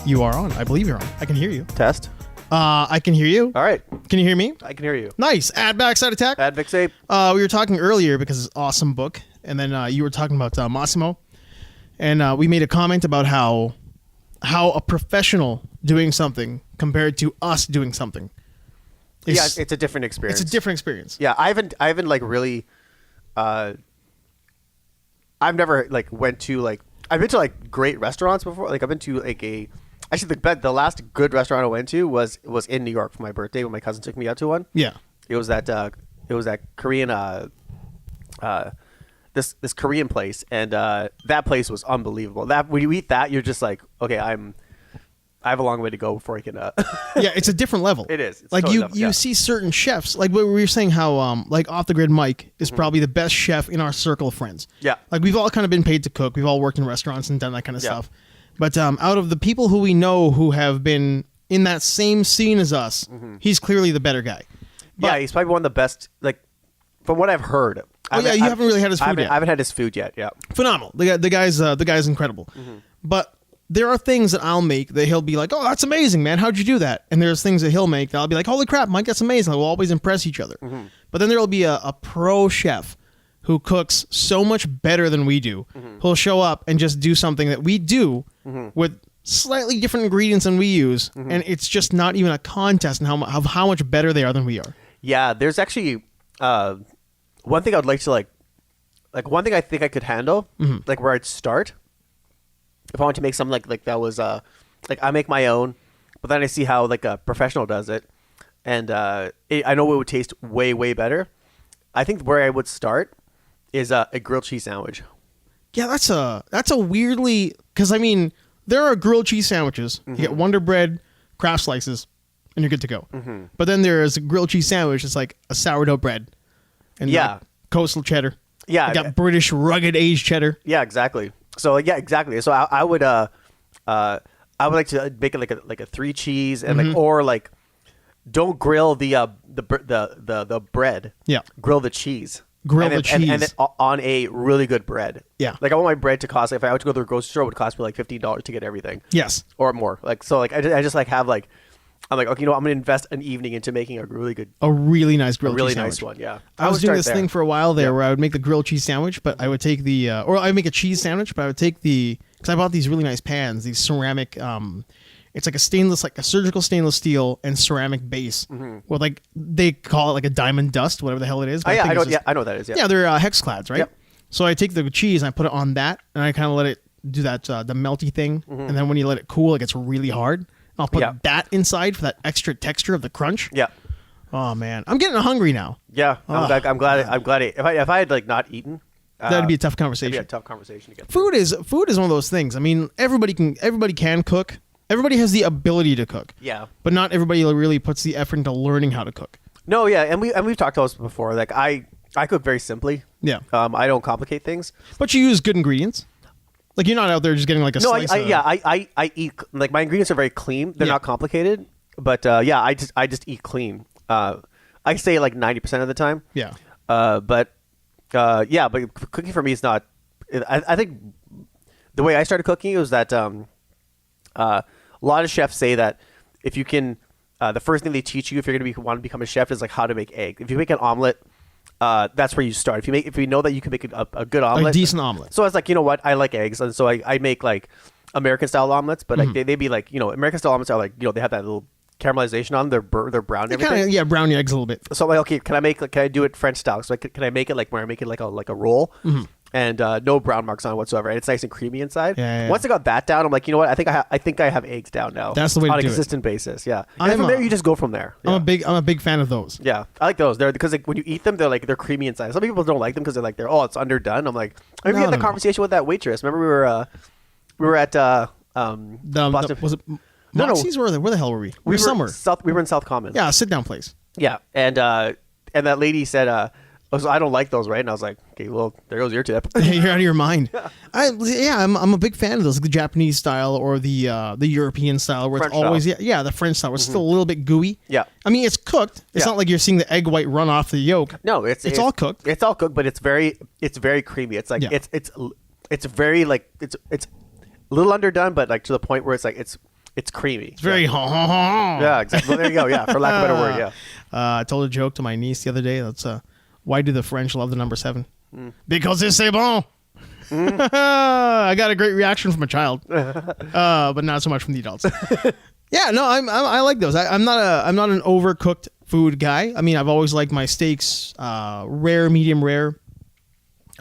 You are on. I believe you're on. I can hear you. Test. I can hear you. All right. Can you hear me? I can hear you. Nice. Add back side attack. Add Vixape. We were talking earlier because it's an awesome book, and then you were talking about Massimo, and we made a comment about how a professional doing something compared to us doing something. Yeah, it's a different experience. It's a different experience. Yeah, I haven't like really. I've never like went to like I've been to like great restaurants before. Like I've been to like actually the last good restaurant I went to was in New York for my birthday when my cousin took me out to one. Yeah. It was that Korean this Korean place, and that place was unbelievable. That when you eat that, you're just like, okay, I have a long way to go before I can. Yeah, it's a different level. It is. It's like totally you see certain chefs, like we were saying how like Off the Grid Mike is probably the best chef in our circle of friends. Yeah. Like we've all kind of been paid to cook. We've all worked in restaurants and done that kind of stuff. But out of the people who we know who have been in that same scene as us, he's clearly the better guy. But, yeah, he's probably one of the best. Like from what I've heard. You haven't really had his food yet. I haven't had his food yet. Yeah. Phenomenal. The guy's incredible. But there are things that I'll make that he'll be like, "Oh, that's amazing, man! How'd you do that?" And there's things that he'll make that I'll be like, "Holy crap, Mike, that's amazing!" We'll always impress each other. But then there'll be a pro chef who cooks so much better than we do. He'll show up and just do something that we do with slightly different ingredients than we use, and it's just not even a contest in how much better they are than we are. Yeah, there's actually one thing I'd like to like one thing I think I could handle, like where I'd start. If I want to make something like that was like I make my own, but then I see how like a professional does it, and I know it would taste way better. I think where I would start is a grilled cheese sandwich. Yeah, that's a weirdly, because I mean there are grilled cheese sandwiches. You get Wonder Bread, Kraft slices, and you're good to go. But then there's a grilled cheese sandwich. It's like a sourdough bread, and like coastal cheddar. Yeah, you got British rugged aged cheddar. Yeah, exactly. So yeah, exactly. So I would like to make it like a 3 cheese and like or like don't grill the bread. Yeah, grill the cheese. Grill the cheese and on a really good bread. Yeah, like I want my bread to cost. If I were to go to the grocery store, it would cost me like $15 to get everything. Yes, or more. Like so, like I just like have like. I'm like, okay, you know, I'm going to invest an evening into making a really nice grilled cheese sandwich. Nice one, yeah. I was doing this thing for a while there where I would make the grilled cheese sandwich, but I would take or I would make a cheese sandwich, but I would take because I bought these really nice pans, these ceramic, it's like a surgical stainless steel and ceramic base. With like, they call it like a diamond dust, whatever the hell it is. Oh, yeah, I know what that is, yeah. Yeah, they're hex-clads, right? Yep. So I take the cheese and I put it on that, and I kind of let it do that, the melty thing, and then when you let it cool, it gets really hard. I'll put that inside for that extra texture of the crunch. Yeah. Oh man, I'm getting hungry now. Yeah, I'm glad. If I had like not eaten, that'd be a tough conversation. That'd be a tough conversation to get. Food is one of those things. I mean, everybody can cook. Everybody has the ability to cook. Yeah. But not everybody really puts the effort into learning how to cook. No, yeah, and we've talked about this before. Like I cook very simply. Yeah. I don't complicate things. But you use good ingredients. Like you're not out there just getting like a slice. I eat like my ingredients are very clean. They're not complicated, but I just eat clean. I say like 90% of the time. Yeah. But cooking for me is not. I think the way I started cooking was that a lot of chefs say that if you can, the first thing they teach you if you're going to want to become a chef is like how to make egg. If you make an omelet. That's where you start. If you know that you can make a good omelet, a decent omelet. So I was like, you know what, I like eggs, and so I make like American style omelets, but like they'd be like, you know, American style omelets are like, you know, they have that little caramelization on them. They're brown. And everything. Kinda, brown eggs a little bit. So I'm like, okay, can I do it French style? So can I make it like where I make it like a roll? And no brown marks on it whatsoever, and it's nice and creamy inside. Yeah. Once I got that down, I'm like, you know what? I think I have eggs down now. That's the way to do it on a consistent basis. Yeah, and from there you just go from there. Yeah. I'm a big fan of those. Yeah, I like those. They're because like when you eat them, they're creamy inside. Some people don't like them because they're it's underdone. I'm like, I remember we had the conversation with that waitress. Remember we were at Boston. Was it Moxie's? Where the hell were we? We were somewhere. We were in South Common. Yeah, a sit down place. Yeah, and that lady said. I don't like those, right? And I was like, okay, well, there goes your tip. You're out of your mind. I'm a big fan of those, like the Japanese style or the European style, where French it's always style. the French style, where it's still a little bit gooey. Yeah, I mean it's cooked. It's not like you're seeing the egg white run off the yolk. No, it's all cooked. It's all cooked, but it's very creamy. It's like it's very like it's a little underdone, but like to the point where it's It's creamy. It's very Yeah, exactly. Well, there you go. Yeah, for lack of a better word. Yeah. I told a joke to my niece the other day. That's why do the French love the number 7? Because c'est bon. I got a great reaction from a child, but not so much from the adults. Yeah, no, I like those. I'm not an overcooked food guy. I mean, I've always liked my steaks rare, medium rare.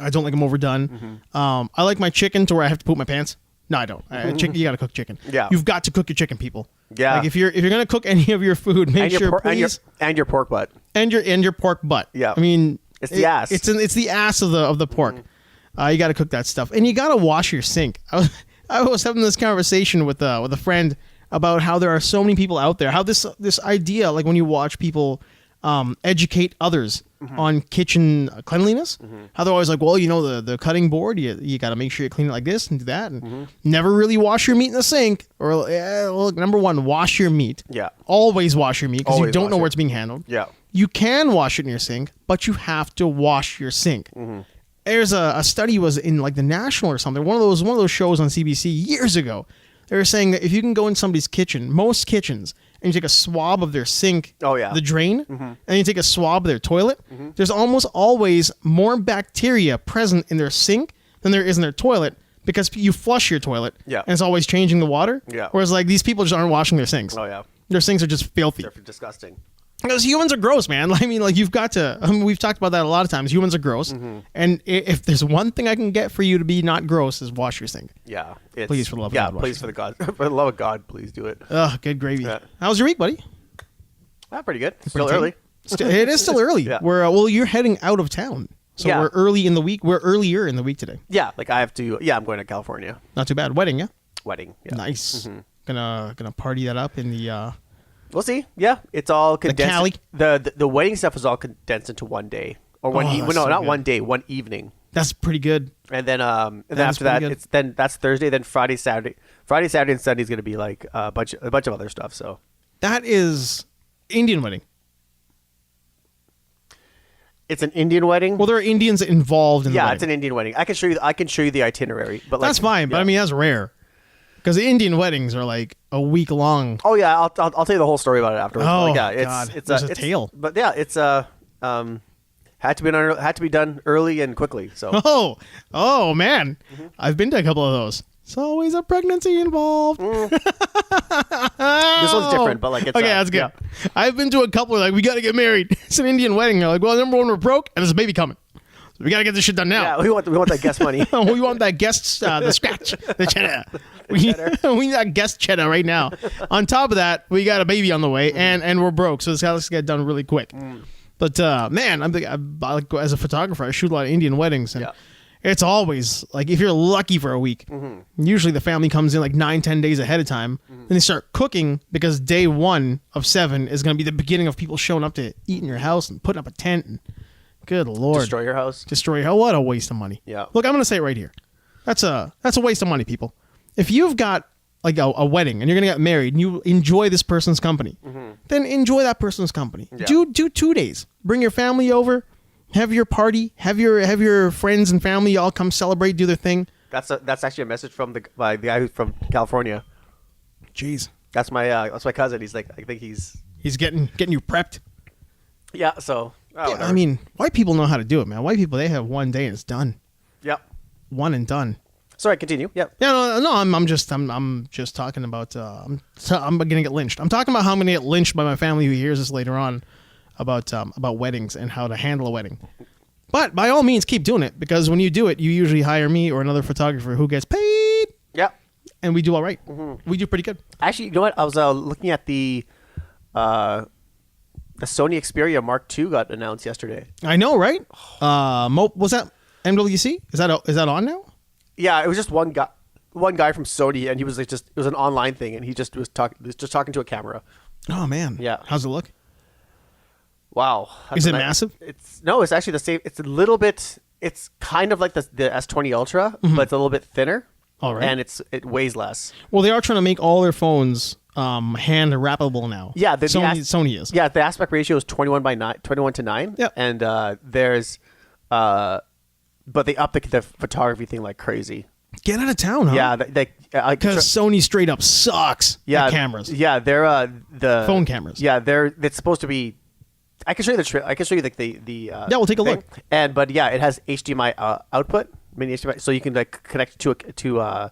I don't like them overdone. I like my chicken to where I have to poop my pants. No, I don't. Chicken, you got to cook chicken. Yeah, you've got to cook your chicken, people. Yeah, like if you're gonna cook any of your food, make sure please and your pork butt and your pork butt. Yeah, I mean it's the ass. It's the ass of the pork. You got to cook that stuff, and you got to wash your sink. I was having this conversation with a friend about how there are so many people out there. How this idea, like when you watch people educate others on kitchen cleanliness, how they're always like, well, the cutting board, you got to make sure you clean it like this and do that, and never really wash your meat in the sink. Or well, number one, wash your meat. Yeah, always wash your meat because you don't know where it's being handled. Yeah, you can wash it in your sink, but you have to wash your sink. There's a study was in like the National or something, one of those shows on CBC years ago. They were saying that if you can go in somebody's kitchen, most kitchens, and you take a swab of their sink, the drain, and you take a swab of their toilet, there's almost always more bacteria present in their sink than there is in their toilet because you flush your toilet, and it's always changing the water. Yeah. Whereas like these people just aren't washing their sinks. Oh yeah. Their sinks are just filthy. They're disgusting. Because humans are gross, man. I mean, like you've got to. We've talked about that a lot of times. Humans are gross, and if there's one thing I can get for you to be not gross is wash your sink. Yeah, please for the love of God. Yeah, please for the love of God, please do it. Good gravy. Yeah. How's your week, buddy? Pretty good. Still early. It is still early. Yeah. Well, you're heading out of town, so we're early in the week. We're earlier in the week today. Yeah, like I have to. Yeah, I'm going to California. Not too bad. Wedding, yeah. Wedding. Yeah. Nice. Gonna party that up in the. We'll see. Yeah, it's all condensed. Cali. The wedding stuff is all condensed into one day or one evening. No, not one day. One evening. That's pretty good. And then after that, that's Thursday. Then Friday, Saturday, and Sunday is going to be like a bunch of other stuff. So that is Indian wedding. It's an Indian wedding. Well, there are Indians involved in the wedding. Yeah, it's an Indian wedding. I can show you the itinerary. But that's fine. Yeah. But I mean, that's rare. Because the Indian weddings are like a week long. Oh yeah, I'll tell you the whole story about it afterwards. Oh yeah, God, it's a tale. But yeah, it's had to be done early and quickly. So oh man, I've been to a couple of those. It's always a pregnancy involved. This one's different, but like it's okay. That's good. Yeah. I've been to a couple like we got to get married. It's an Indian wedding. They're like, well, number one, we're broke, and there's a baby coming. We got to get this shit done now. Yeah, we want that guest money. We want that guest, the scratch, the cheddar. We need that guest cheddar right now. On top of that, we got a baby on the way, and we're broke, so this has to get done really quick. But man, as a photographer, I shoot a lot of Indian weddings, and it's always like if you're lucky for a week. Usually the family comes in like 9-10 days ahead of time, and they start cooking because day 1 of 7 is going to be the beginning of people showing up to eat in your house and putting up a tent. And, good Lord. Destroy your house. What a waste of money. Yeah. Look, I'm going to say it right here. That's a waste of money, people. If you've got like a wedding and you're going to get married and you enjoy this person's company, then enjoy that person's company. Yeah. Do 2 days. Bring your family over, have your party, have your friends and family all come celebrate, do their thing. That's actually a message from the guy who's from California. Jeez. That's my cousin. He's like, I think he's getting you prepped. Yeah, so I mean, white people know how to do it, man. White people, they have 1 day and it's done. Yep. One and done. Sorry, continue. Yep. Yeah, no. I'm just talking about. I'm gonna get lynched. I'm talking about how I'm gonna get lynched by my family who hears this later on about weddings and how to handle a wedding. But by all means, keep doing it because when you do it, you usually hire me or another photographer who gets paid. Yeah. And we do all right. We do pretty good. Actually, you know what? I was looking at the Sony Xperia Mark II got announced yesterday. I know, right? Was that MWC? Is that on now? Yeah, it was just one guy from Sony, and he was like it was an online thing, and he just was talking to a camera. Oh man, yeah. How's it look? Wow, is it massive? It's actually the same. It's a little bit. It's kind of like the S20 Ultra, but it's a little bit thinner. All right, and it weighs less. Well, they are trying to make all their phones hand wrappable now. Yeah, Sony is. Yeah, the aspect ratio is 21:9. Yeah, and there's but they upped the photography thing like crazy. Get out of town, huh? Yeah, because Sony straight up sucks at cameras. Yeah, they're the phone cameras. Yeah, it's supposed to be. I can show you I can show you the yeah, we'll take a look. But yeah, it has HDMI output, mini HDMI, so you can like connect to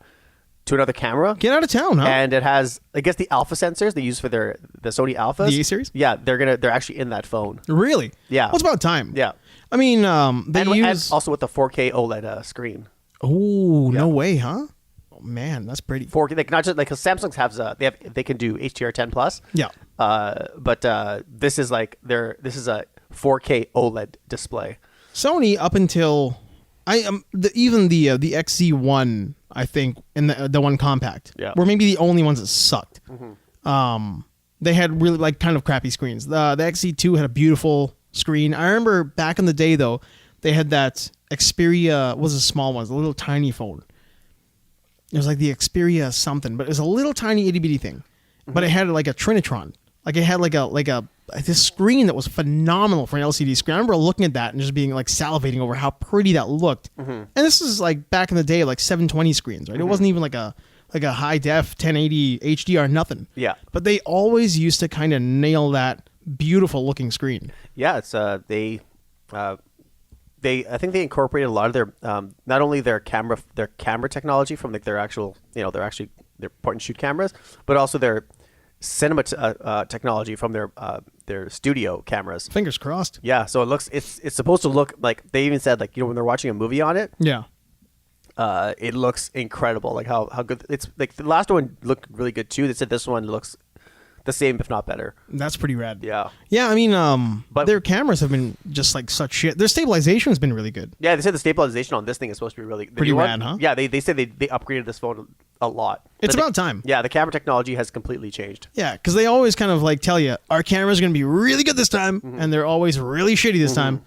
another camera. Get out of town, huh? And it has, I guess, the alpha sensors they use for the Sony Alphas. The A series. Yeah, they're actually in that phone. Really? Yeah. Well, it's about time. Yeah. I mean, they and use also with the 4K OLED screen. Oh, no way, huh? Oh man, that's pretty. 4K, like not just like, 'cause Samsung's they can do HDR10 plus. Yeah. But this is a 4K OLED display. Sony up until even the XZ1, I think, and the one compact, were maybe the only ones that sucked. They had really like kind of crappy screens. The XZ2 had a beautiful screen. I remember back in the day though, they had that Xperia was a small one, it was a little tiny phone. It was like the Xperia something, but it was a little tiny itty bitty thing. But it had like a Trinitron. Like it had like this screen that was phenomenal for an LCD screen. I remember looking at that and just being like salivating over how pretty that looked. And this is like back in the day, like 720 screens, right? It wasn't even like a high def 1080 HDR nothing. Yeah. But they always used to kind of nail that beautiful looking screen. Yeah, it's I think they incorporated a lot of their not only their camera technology from like their actual their point and shoot cameras, but also their cinema technology from their studio cameras. Fingers crossed. Yeah, so it's supposed to look like, they even said like when they're watching a movie on it. Yeah. It looks incredible. Like how good it's like. The last one looked really good too. They said this one looks the same, if not better. That's pretty rad. Yeah. Yeah, I mean, but their cameras have been just like such shit. Their stabilization has been really good. Yeah, they said the stabilization on this thing is supposed to be really pretty rad, huh? Yeah, they said they upgraded this phone a lot. It's about time. Yeah, the camera technology has completely changed. Yeah, because they always kind of like tell you our camera's going to be really good this time, and they're always really shitty this time.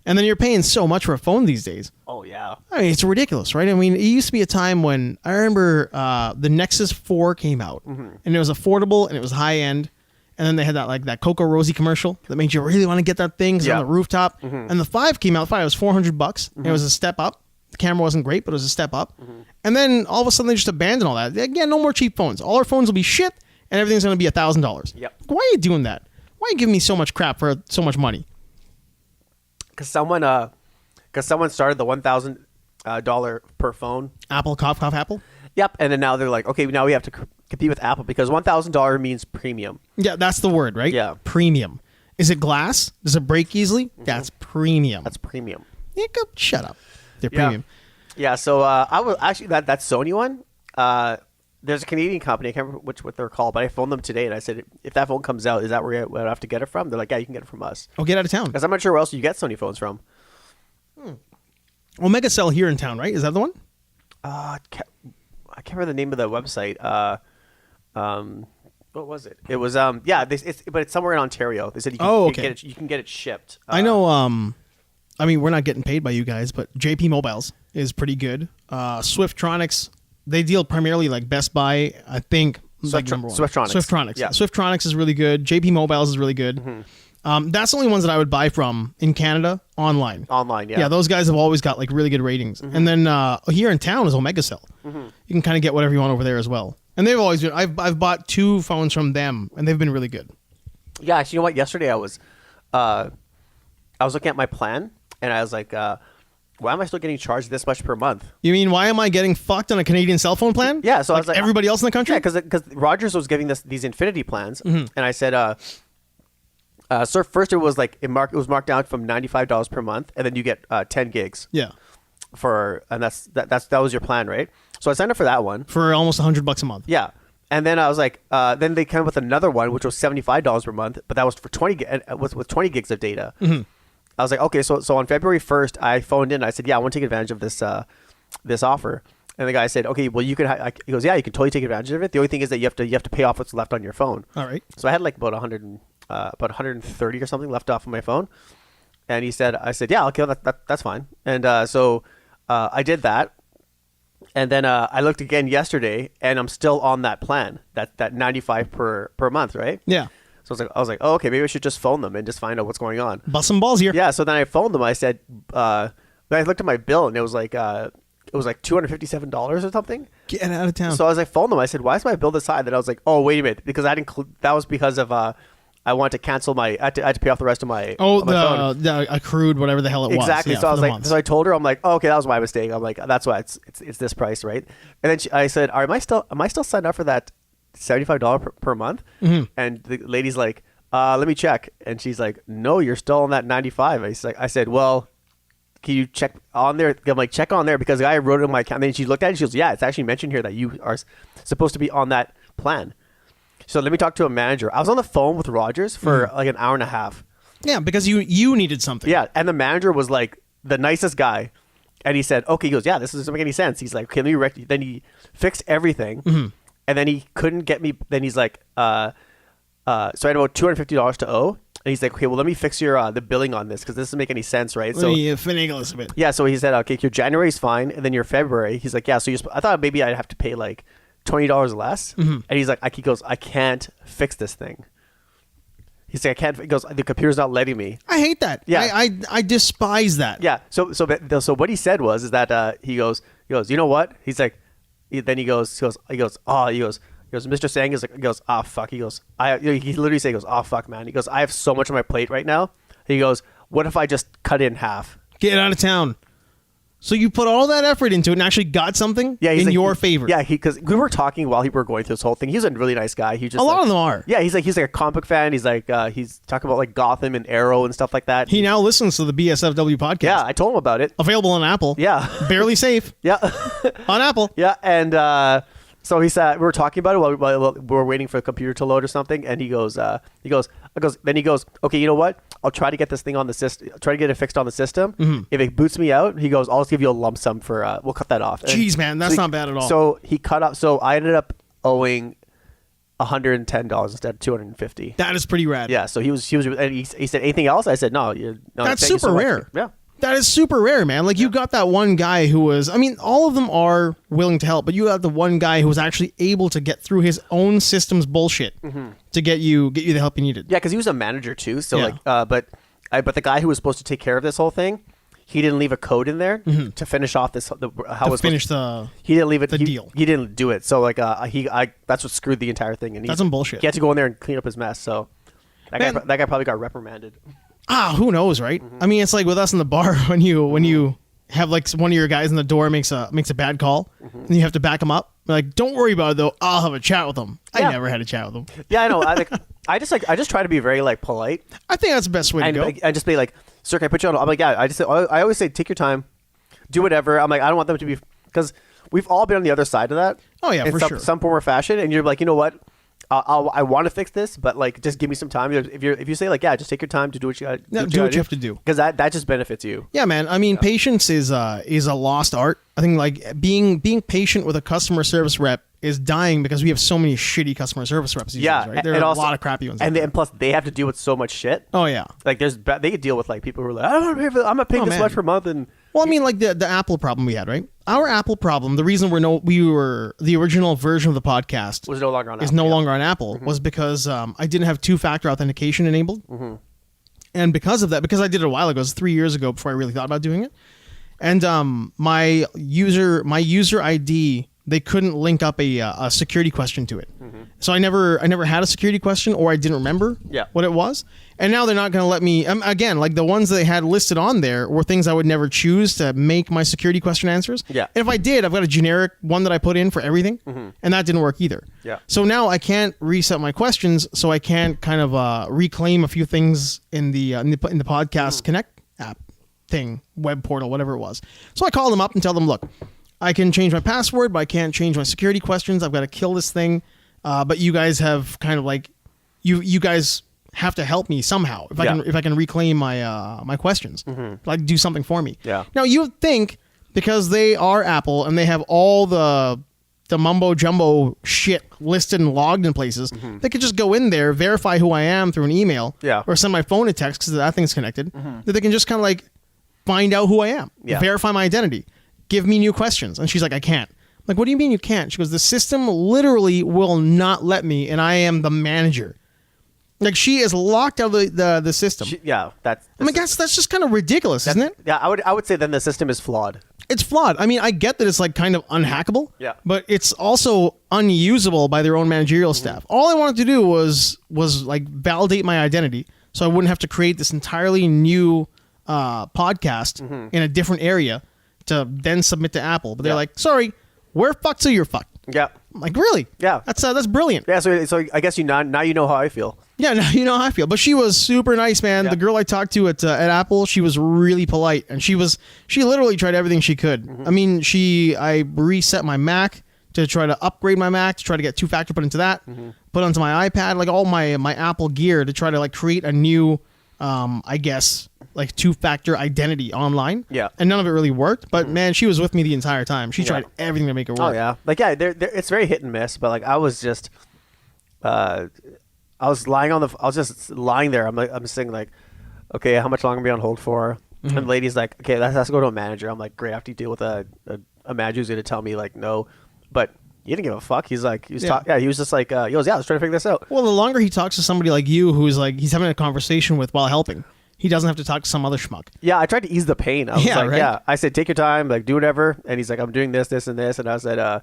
And then you're paying so much for a phone these days. Oh, yeah. I mean, it's ridiculous, right? I mean, it used to be a time when I remember the Nexus 4 came out, and it was affordable and it was high end. And then they had that Coco Rosie commercial that made you really want to get that thing 'cause on the rooftop. And the 5 came out. The 5 was $400. And it was a step up. The camera wasn't great, but it was a step up. And then all of a sudden they just abandoned all that. Again, no more cheap phones. All our phones will be shit, and everything's going to be $1,000. Yep. Why are you doing that? Why are you giving me so much crap for so much money? Because someone started the $1,000 per phone. Apple, cough, Apple. Yep, and then now they're like, okay, now we have to compete with Apple because $1,000 means premium. Yeah, that's the word, right? Yeah, premium. Is it glass? Does it break easily? That's premium. That's premium. Yeah, go shut up. They're premium. Yeah. So I was actually that Sony one. There's a Canadian company. I can't remember what they're called, but I phoned them today and I said, if that phone comes out, is that where I have to get it from? They're like, yeah, you can get it from us. Oh, get out of town. Because I'm not sure where else you get Sony phones from. Omega Cell here in town, right? Is that the one? I can't remember the name of the website. What was it? It was but it's somewhere in Ontario. They said you can get it shipped. I know. I mean, we're not getting paid by you guys, but JP Mobiles is pretty good. Swiftronics, they deal primarily like Best Buy, I think. Swiftronics. Yeah. Swiftronics is really good. JP Mobiles is really good. That's the only ones that I would buy from in Canada online. Online, yeah. Yeah, those guys have always got like really good ratings. And then here in town is Omega Cell. You can kind of get whatever you want over there as well. And they've always been. I've bought 2 phones from them, and they've been really good. Yeah, actually, you know what? Yesterday I was looking at my plan, and I was like, why am I still getting charged this much per month? You mean, why am I getting fucked on a Canadian cell phone plan? Yeah, so I was like, everybody else in the country? Yeah, because Rogers was giving these Infinity plans, and I said, so first it was like it was marked down from $95 per month, and then you get 10 gigs. Yeah. That was your plan, right? So I signed up for that one for almost $100 a month. Yeah, and then I was like, then they came up with another one which was $75 per month, but that was for 20 with 20 gigs of data. I was like, okay, so on February 1st, I phoned in. I said, yeah, I want to take advantage of this offer. And the guy said, okay, well, you can. He goes, yeah, you can totally take advantage of it. The only thing is that you have to pay off what's left on your phone. All right. So I had like about 130 or something left off of my phone. And I said, yeah, okay, that's fine. And so I did that. And then I looked again yesterday, and I'm still on that plan, that $95 per month, right? Yeah. So I was like, oh, okay, maybe I should just phone them and just find out what's going on. Bust some balls here. Yeah. So then I phoned them. I said, I looked at my bill, and it was like it was like $257 or something. Get out of town. So I was like, phone them. I said, why is my bill this high? Then I was like, oh, wait a minute, because I didn't. That was because of I wanted to cancel my. I had to pay off the rest of my. Oh, my phone. the accrued whatever the hell it was. Exactly. Yeah, so I was like, months. so I told her, I'm like, oh, okay, that was my mistake. I'm like, that's why it's this price, right? And then I said, am I still signed up for that $75 per month? Mm-hmm. And the lady's like, let me check. And she's like, no, you're still on that 95. I said, well, can you check on there? I'm like, check on there because the guy wrote it in my account. And then she looked at it and she goes, yeah, it's actually mentioned here that you are supposed to be on that plan. So let me talk to a manager. I was on the phone with Rogers for like an hour and a half. Yeah, because you needed something. Yeah, and the manager was like the nicest guy. And he said, okay, he goes, yeah, this doesn't make any sense. He's like, can we then he fixed everything. Mm-hmm. And then he couldn't get me. Then he's like, so I had about $250 to owe. And he's like, okay, well, let me fix your the billing on this because this doesn't make any sense, right? Let me finagle this a bit. Yeah, so he said, okay, your January is fine, and then your February. He's like, yeah, so I thought maybe I'd have to pay like $20 less. Mm-hmm. And he's like, he goes, I can't fix this thing. He's like, I can't. He goes, the computer's not letting me. I hate that. Yeah, I despise that. Yeah. So what he said was he goes, you know what? He's like, then he goes, Mr. Sang is like, he goes, oh fuck. He goes, he literally said, he goes, oh fuck, man. He goes, I have so much on my plate right now. He goes, what if I just cut it in half? Get out of town. So you put all that effort into it and actually got something in your favor. Yeah, because we were talking while we were going through this whole thing. He's a really nice guy. He just a lot of them are. Yeah, he's like a comic book fan. He's like he's talking about like Gotham and Arrow and stuff like that. He now listens to the BSFW podcast. Yeah, I told him about it. Available on Apple. Yeah, barely safe. Yeah, on Apple. Yeah, and so he said we were talking about it while we were waiting for the computer to load or something, and he goes, okay, you know what? I'll try to get this thing on the system. Try to get it fixed on the system. Mm-hmm. If it boots me out, he goes, I'll just give you a lump sum for. We'll cut that off. Jeez, man, that's not bad at all. So he cut off. So I ended up owing $110 instead of $250. That is pretty rad. Yeah. So he and he said anything else? I said no. That's super rare. Yeah. That is super rare, man. Like you got that one guy who was, I mean, all of them are willing to help, but you got the one guy who was actually able to get through his own system's bullshit to get you the help you needed. Yeah, because he was a manager too. So but the guy who was supposed to take care of this whole thing, he didn't leave a code in there to finish off this. He didn't leave it. The deal. He didn't do it. So like that's what screwed the entire thing. And that's some bullshit. He had to go in there and clean up his mess. So that guy probably got reprimanded. Who knows, right? I mean, it's like with us in the bar when you have like one of your guys in the door makes a bad call and you have to back him up. Like, don't worry about it though. I'll have a chat with him. Yeah. I never had a chat with him. Yeah, I know. I just try to be very like polite. I think that's the best way to go. I just be like, sir, can I put you on? I'm like, yeah. I always say, take your time, do whatever. I'm like, I don't want them to be because we've all been on the other side of that. Oh yeah, in some form or fashion. And you're like, you know what? I want to fix this, but like, just give me some time. If you say like, yeah, just take your time to do what you got. Do what you have to do, because that just benefits you. Yeah, man. I mean, patience is a lost art. I think like being patient with a customer service rep is dying because we have so many shitty customer service reps. These days, right? There are also, a lot of crappy ones. And plus, they have to deal with so much shit. Oh yeah, like they could deal with like people who are like, I'm gonna pay this much per month and. Well, I mean, like the Apple problem we had, right? Our Apple problem, the reason the original version of the podcast was no longer on Apple was because I didn't have two-factor authentication enabled. Mm-hmm. And because of that, because I did it a while ago, it was 3 years ago before I really thought about doing it. And my user ID, they couldn't link up a security question to it. Mm-hmm. So I never had a security question, or I didn't remember what it was. And now they're not going to let me, again, like the ones that they had listed on there were things I would never choose to make my security question answers. Yeah. And if I did, I've got a generic one that I put in for everything, and that didn't work either. Yeah. So now I can't reset my questions, so I can't kind of reclaim a few things in the Podcast Connect app thing, web portal, whatever it was. So I call them up and tell them, look, I can change my password, but I can't change my security questions. I've got to kill this thing. But you guys have kind of like, you guys have to help me somehow if I can reclaim my my questions, like do something for me. Yeah. Now you would think because they are Apple and they have all the mumbo jumbo shit listed and logged in places, they could just go in there, verify who I am through an email, or send my phone a text because that thing's connected. That they can just kind of like find out who I am, verify my identity, give me new questions. And she's like, I can't. I'm like, what do you mean you can't? She goes, the system literally will not let me, and I am the manager. Like, she is locked out of the system. That's I mean, that's just kind of ridiculous, isn't it? Yeah, I would say then the system is flawed. It's flawed. I mean, I get that it's like kind of unhackable. Yeah. But it's also unusable by their own managerial staff. All I wanted to do was like validate my identity, so I wouldn't have to create this entirely new podcast in a different area to then submit to Apple. But they're like, sorry, we're fucked, so you're fucked. Yeah. I'm like, really? Yeah. That's brilliant. Yeah. So I guess now you know how I feel. Yeah, now you know how I feel. But she was super nice, man. Yeah. The girl I talked to at Apple, she was really polite, and she literally tried everything she could. I mean, I reset my Mac to try to upgrade my Mac, to try to get two-factor put into that, put onto my iPad, like all my Apple gear to try to like create a new, I guess, like two-factor identity online. Yeah. And none of it really worked. But man, she was with me the entire time. She tried everything to make it work. Oh yeah. Like it's very hit and miss. But like I was just, I was just lying there. I'm saying like, okay, how much longer am I on hold for? And the lady's like, okay, that has to go to a manager. I'm like, great. I have to deal with a manager who's going to tell me like, no, but he didn't give a fuck. He's like, he was just like, he goes, yeah, let's try to figure this out. Well, the longer he talks to somebody like you, who's like, he's having a conversation with while helping, he doesn't have to talk to some other schmuck. Yeah, I tried to ease the pain. I was like, right? yeah. I said, take your time, like do whatever. And he's like, I'm doing this, this, and this. And I said,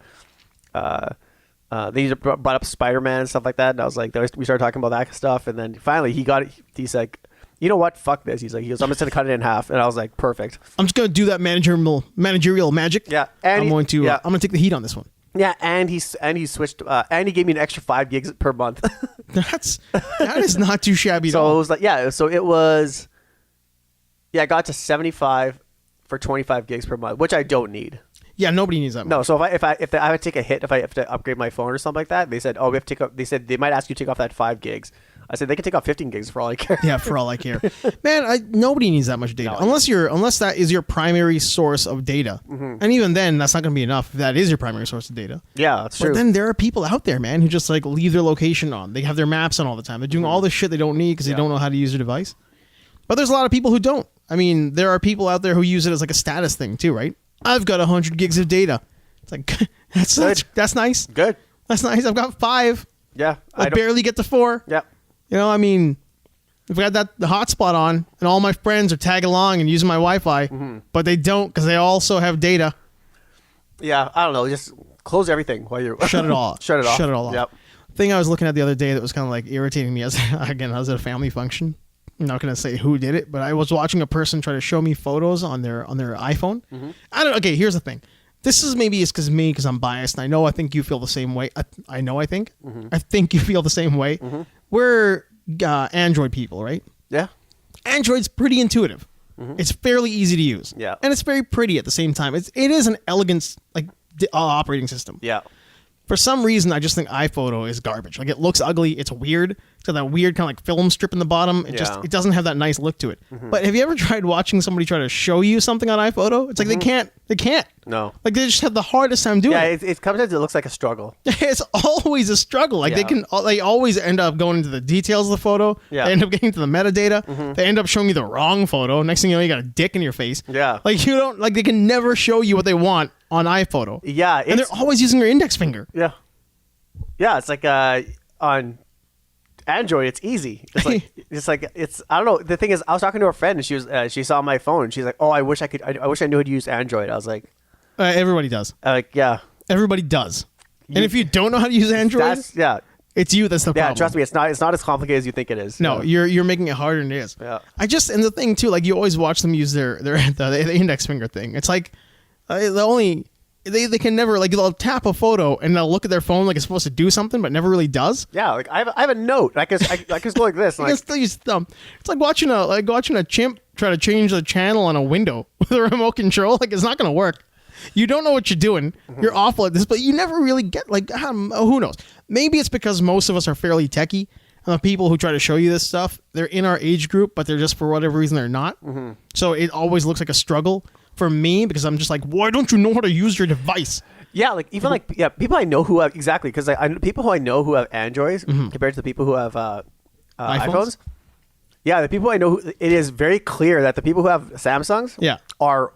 they brought up Spider-Man and stuff like that. And I was like, we started talking about that stuff. And then finally he got it. He's like, you know what? Fuck this. He goes, I'm just going to cut it in half. And I was like, perfect. I'm just going to do that managerial magic. Yeah. And I'm going to take the heat on this one. Yeah. And he switched, and he gave me an extra 5 gigs per month. That is not too shabby at all. So it was like, yeah. So it was, I got to 75 for 25 gigs per month, which I don't need. Yeah, nobody needs that much. No, so if I would take a hit if I have to upgrade my phone or something like that, they said, we have to take off. They said they might ask you to take off that 5 gigs. I said they can take off 15 gigs for all I care. Yeah, for all I care. Man, nobody needs that much data unless that is your primary source of data, and even then, that's not going to be enough if that is your primary source of data. Yeah, that's true. But then there are people out there, man, who just like leave their location on. They have their maps on all the time. They're doing all this shit they don't need because they don't know how to use their device. But there's a lot of people who don't. I mean, there are people out there who use it as like a status thing too, right? I've got 100 gigs of data. It's like that's nice. Good. That's nice. I've got 5. Yeah, I barely get to 4. Yeah. You know, I mean, if we had the hotspot on and all my friends are tagging along and using my Wi-Fi, but they don't because they also have data. Yeah, I don't know. Just close everything while you're shut it all. Shut it off. Shut it all off. Yep. Thing I was looking at the other day that was kind of like irritating me. I was at a family function. I'm not going to say who did it, but I was watching a person try to show me photos on their iPhone. Okay, here's the thing. This is maybe it's because I'm biased. And I think you feel the same way. I think you feel the same way. We're Android people, right? Yeah. Android's pretty intuitive. It's fairly easy to use. Yeah. And it's very pretty at the same time. It is an elegant operating system. Yeah. For some reason, I just think iPhoto is garbage. Like, it looks ugly. It's weird. It's got that weird kind of like film strip in the bottom. It doesn't have that nice look to it. But have you ever tried watching somebody try to show you something on iPhoto? It's like they can't. No. Like, they just have the hardest time doing it. Yeah, it sometimes it looks like a struggle. It's always a struggle. Like, they always end up going into the details of the photo. Yeah. They end up getting to the metadata. They end up showing you the wrong photo. Next thing you know, you got a dick in your face. Yeah. Like, they can never show you what they want on iPhoto. Yeah. And they're always using their index finger. Yeah. Yeah, it's like on Android, it's easy. It's like I don't know. The thing is, I was talking to a friend and she saw my phone. And she's like, "Oh, I wish I knew how to use Android." I was like, "Everybody does." Yeah, everybody does. And if you don't know how to use Android, it's you that's the problem. Yeah, trust me, it's not as complicated as you think it is. No, you're making it harder than it is. Yeah. And the thing too, like you always watch them use the index finger thing. It's like they can never, like, they'll tap a photo and they'll look at their phone like it's supposed to do something, but never really does. Yeah, like I have a note. I can go like this. You can still use thumb. It's like watching a chimp try to change the channel on a window with a remote control. Like, it's not going to work. You don't know what you're doing. You're awful at this, but you never really get, like, who knows? Maybe it's because most of us are fairly techie, and the people who try to show you this stuff, they're in our age group, but they're just, for whatever reason, they're not. So it always looks like a struggle for me, because I'm just like, why don't you know how to use your device? Yeah, like even people I know who have because people who I know who have Androids compared to the people who have iPhones. Yeah, the people I know, it is very clear that the people who have Samsungs are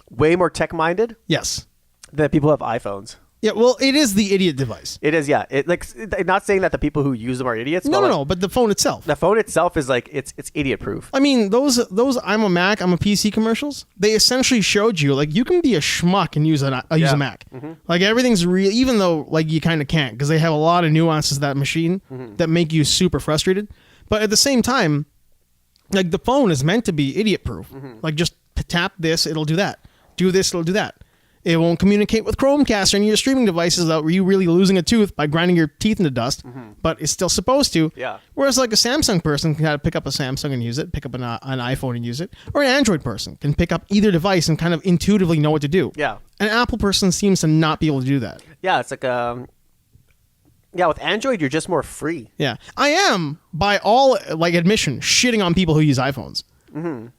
way more tech minded. Yes, than people who have iPhones. Yeah, well, it is the idiot device. It is, yeah. It like not saying that the people who use them are idiots. No, but the phone itself. The phone itself is like it's idiot proof. I mean, those I'm a Mac, I'm a PC commercials. They essentially showed you like you can be a schmuck and use use a Mac. Mm-hmm. Like everything's real, even though like you kind of can't because they have a lot of nuances to that machine that make you super frustrated. But at the same time, like the phone is meant to be idiot proof. Like just tap this, it'll do that. Do this, it'll do that. It won't communicate with Chromecast or any of your streaming devices without you really losing a tooth by grinding your teeth into dust, but it's still supposed to. Yeah. Whereas like a Samsung person can kind of pick up a Samsung and use it, pick up an iPhone and use it, or an Android person can pick up either device and kind of intuitively know what to do. Yeah. An Apple person seems to not be able to do that. Yeah, it's like with Android you're just more free. Yeah. I am, by all like admission, shitting on people who use iPhones.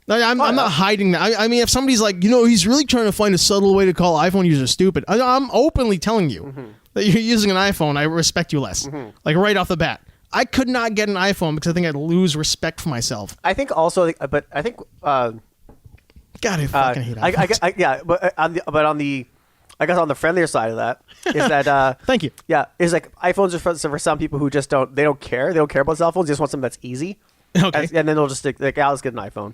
Like, I'm not hiding that. I mean, if somebody's like, he's really trying to find a subtle way to call iPhone users stupid, I'm openly telling you that you're using an iPhone. I respect you less. Like right off the bat. I could not get an iPhone because I think I'd lose respect for myself. I think also, but I think... God, I fucking hate iPhones. But on the... I guess on the friendlier side of that is that... Thank you. Yeah, is like iPhones are for some people who just don't care. They don't care about cell phones. They just want something that's easy. Okay. And then they'll just like, let's get an iPhone.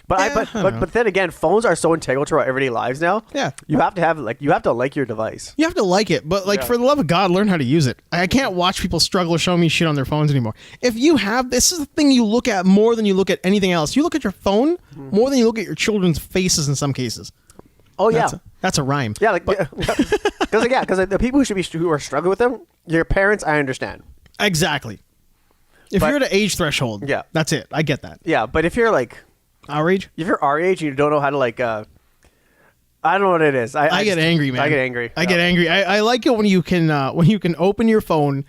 But then again, phones are so integral to our everyday lives now. Yeah. You have to like your device. You have to like it, but for the love of God, learn how to use it. I can't watch people struggle showing me shit on their phones anymore. If you have, this is the thing you look at more than you look at anything else. You look at your phone more than you look at your children's faces in some cases. Oh yeah. That's a rhyme. Yeah, because the people who are struggling with them, your parents, I understand. Exactly. If you're at an age threshold, that's it. I get that. Yeah, but if you're like our age, if you're our age and you don't know how to I don't know what it is. I get angry, man. I get angry. I get angry. I like it when you can open your phone,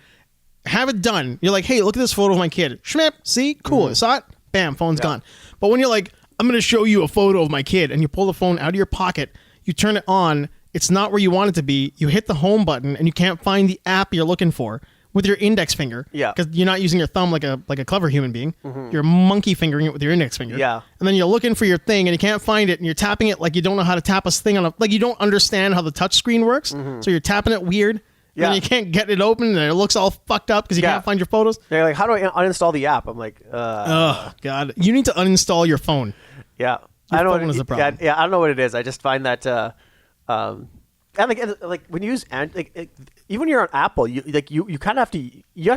have it done. You're like, hey, look at this photo of my kid. Schmip, see, cool. Saw it. Bam, phone's gone. But when you're like, I'm going to show you a photo of my kid, and you pull the phone out of your pocket, you turn it on. It's not where you want it to be. You hit the home button, and you can't find the app you're looking for. With your index finger, because you're not using your thumb like a clever human being. You're monkey fingering it with your index finger. Yeah, and then you're looking for your thing and you can't find it, and you're tapping it like you don't know how to tap a thing like you don't understand how the touch screen works. So you're tapping it weird. Yeah, and you can't get it open, and it looks all fucked up because you can't find your photos. They're like, how do I uninstall the app? I'm like, oh god, you need to uninstall your phone. Yeah, your phone is the problem. Yeah, I don't know what it is. I just find that. And like when you use even when you're on Apple, you kind of have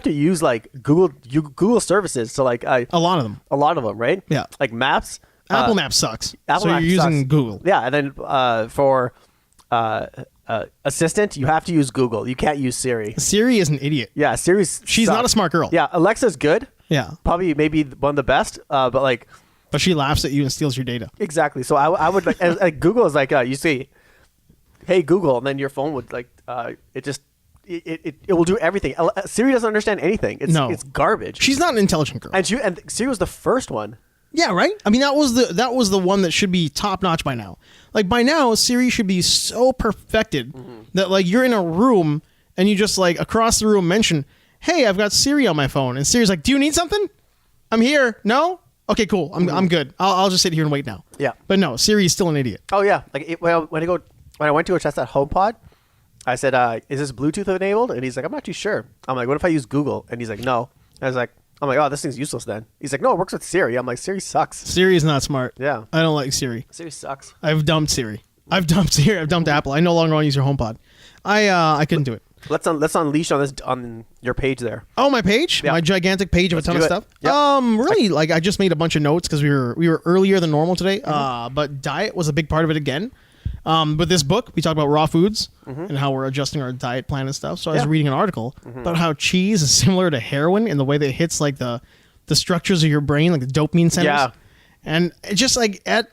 to use like Google services to like a lot of them, right? Yeah, like Maps. Apple Maps sucks. Apple Maps you're using Google. Yeah, and then for Assistant, you have to use Google. You can't use Siri. Siri is an idiot. Yeah, she's not a smart girl. Yeah, Alexa's good. Yeah, probably maybe one of the best. But she laughs at you and steals your data. Exactly. So I would like Google is like you see. Hey Google, and then your phone would it will do everything. Siri doesn't understand anything. It's garbage. She's not an intelligent girl. And Siri was the first one. Yeah, right? I mean, that was the one that should be top notch by now. Like by now, Siri should be so perfected that like you're in a room and you just like across the room mention, "Hey, I've got Siri on my phone." And Siri's like, "Do you need something? I'm here." No? Okay, cool. I'm good. I'll just sit here and wait now. Yeah. But no, Siri's still an idiot. Oh yeah. Like when I went to go test that HomePod, I said, "Is this Bluetooth enabled?" And he's like, "I'm not too sure." I'm like, "What if I use Google?" And he's like, "No." I'm like, "Oh, this thing's useless then." He's like, "No, it works with Siri." I'm like, "Siri sucks." Siri is not smart. Yeah. I don't like Siri. Siri sucks. I've dumped Siri. I've dumped Siri. I've dumped Apple. I no longer want to use your HomePod. I couldn't do it. Let's unleash on your page there. Oh, my page? Yeah. My gigantic page of a ton of stuff? Yep. Really, like I just made a bunch of notes because we were earlier than normal today. But diet was a big part of it again. With this book, we talk about raw foods and how we're adjusting our diet plan and stuff. So I was reading an article about how cheese is similar to heroin in the way that it hits like the structures of your brain, like the dopamine centers. Yeah. And it just like that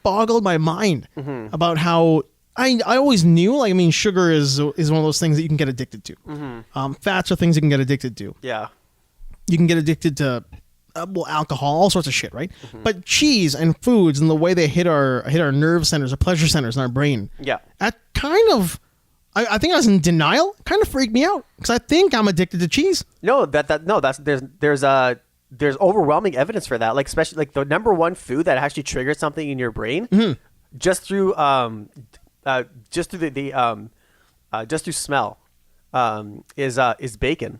boggled my mind about how I always knew, like, I mean, sugar is one of those things that you can get addicted to. Fats are things you can get addicted to. Yeah. You can get addicted to alcohol, all sorts of shit, right? But cheese and foods and the way they hit our nerve centers, our pleasure centers in our brain. Yeah. That kind of, I think I was in denial. Kind of freaked me out because I think I'm addicted to cheese. No, there's overwhelming evidence for that. Like especially like the number one food that actually triggers something in your brain just through the just through smell, is bacon.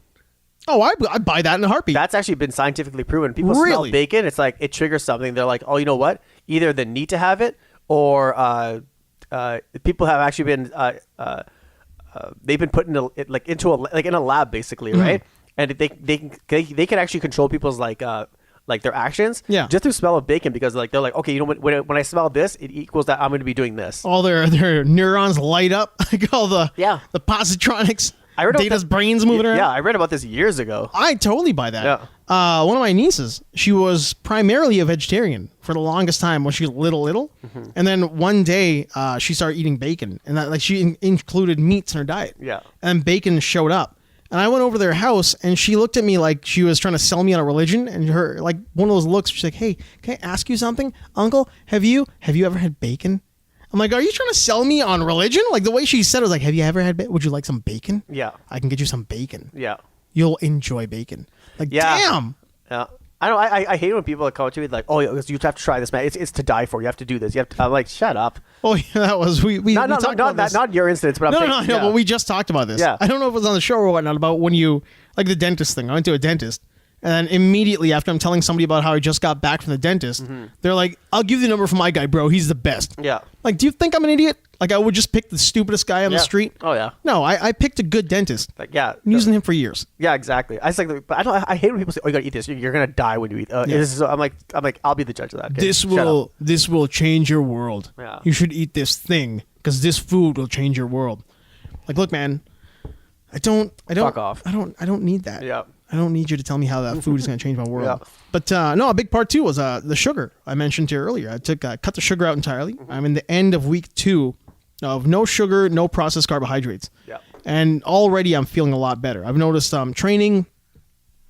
Oh, I buy that in a heartbeat. That's actually been scientifically proven. People smell bacon. It's like it triggers something. They're like, oh, you know what? Either they need to have it, or people have actually been they've been put into in a lab basically, right? And they can actually control people's like their actions, just through smell of bacon, because like they're like, okay, you know what? When I smell this, it equals that I'm going to be doing this. All their neurons light up, like all the positronics. Data's brains moving around. Yeah, I read about this years ago. I totally buy that. Yeah. One of my nieces, she was primarily a vegetarian for the longest time when she was little. And then one day she started eating bacon, and that, like, she included meats in her diet. Yeah. And bacon showed up. And I went over to their house, and she looked at me like she was trying to sell me on a religion. And her, like, one of those looks, she's like, "Hey, can I ask you something, Uncle? Have you ever had bacon?" I'm like, "Are you trying to sell me on religion?" Like, the way she said it was like, "Have you ever had bacon? Would you like some bacon?" Yeah. "I can get you some bacon." Yeah. "You'll enjoy bacon." Like, damn. Yeah. I know. I hate when people come to me like, "Oh, you have to try this, man. It's to die for. You have to do this. You have to." I'm like, "Shut up." Oh, yeah, that was we talked about this. Not your instance, but No, but we just talked about this. Yeah. I don't know if it was on the show or whatnot, about when you, like, the dentist thing. I went to a dentist, and then immediately after I'm telling somebody about how I just got back from the dentist, they're like, "I'll give you the number for my guy, bro. He's the best." Yeah. Like, do you think I'm an idiot? Like, I would just pick the stupidest guy on the street? Oh yeah. No, I picked a good dentist. Like, yeah. I'm using him for years. Yeah, exactly. I was like, but I hate when people say, "Oh, you gotta eat this. You're gonna die when you eat." I'm like, I'll be the judge of that. Okay? This will change your world. Yeah. You should eat this thing because this food will change your world. Like, look, man, I don't. Fuck off. I don't need that. Yeah. I don't need you to tell me how that food is going to change my world. Yeah. But no, a big part too was the sugar I mentioned to you earlier. I cut the sugar out entirely. I'm in the end of week 2 of no sugar, no processed carbohydrates. Yeah. And already I'm feeling a lot better. I've noticed training,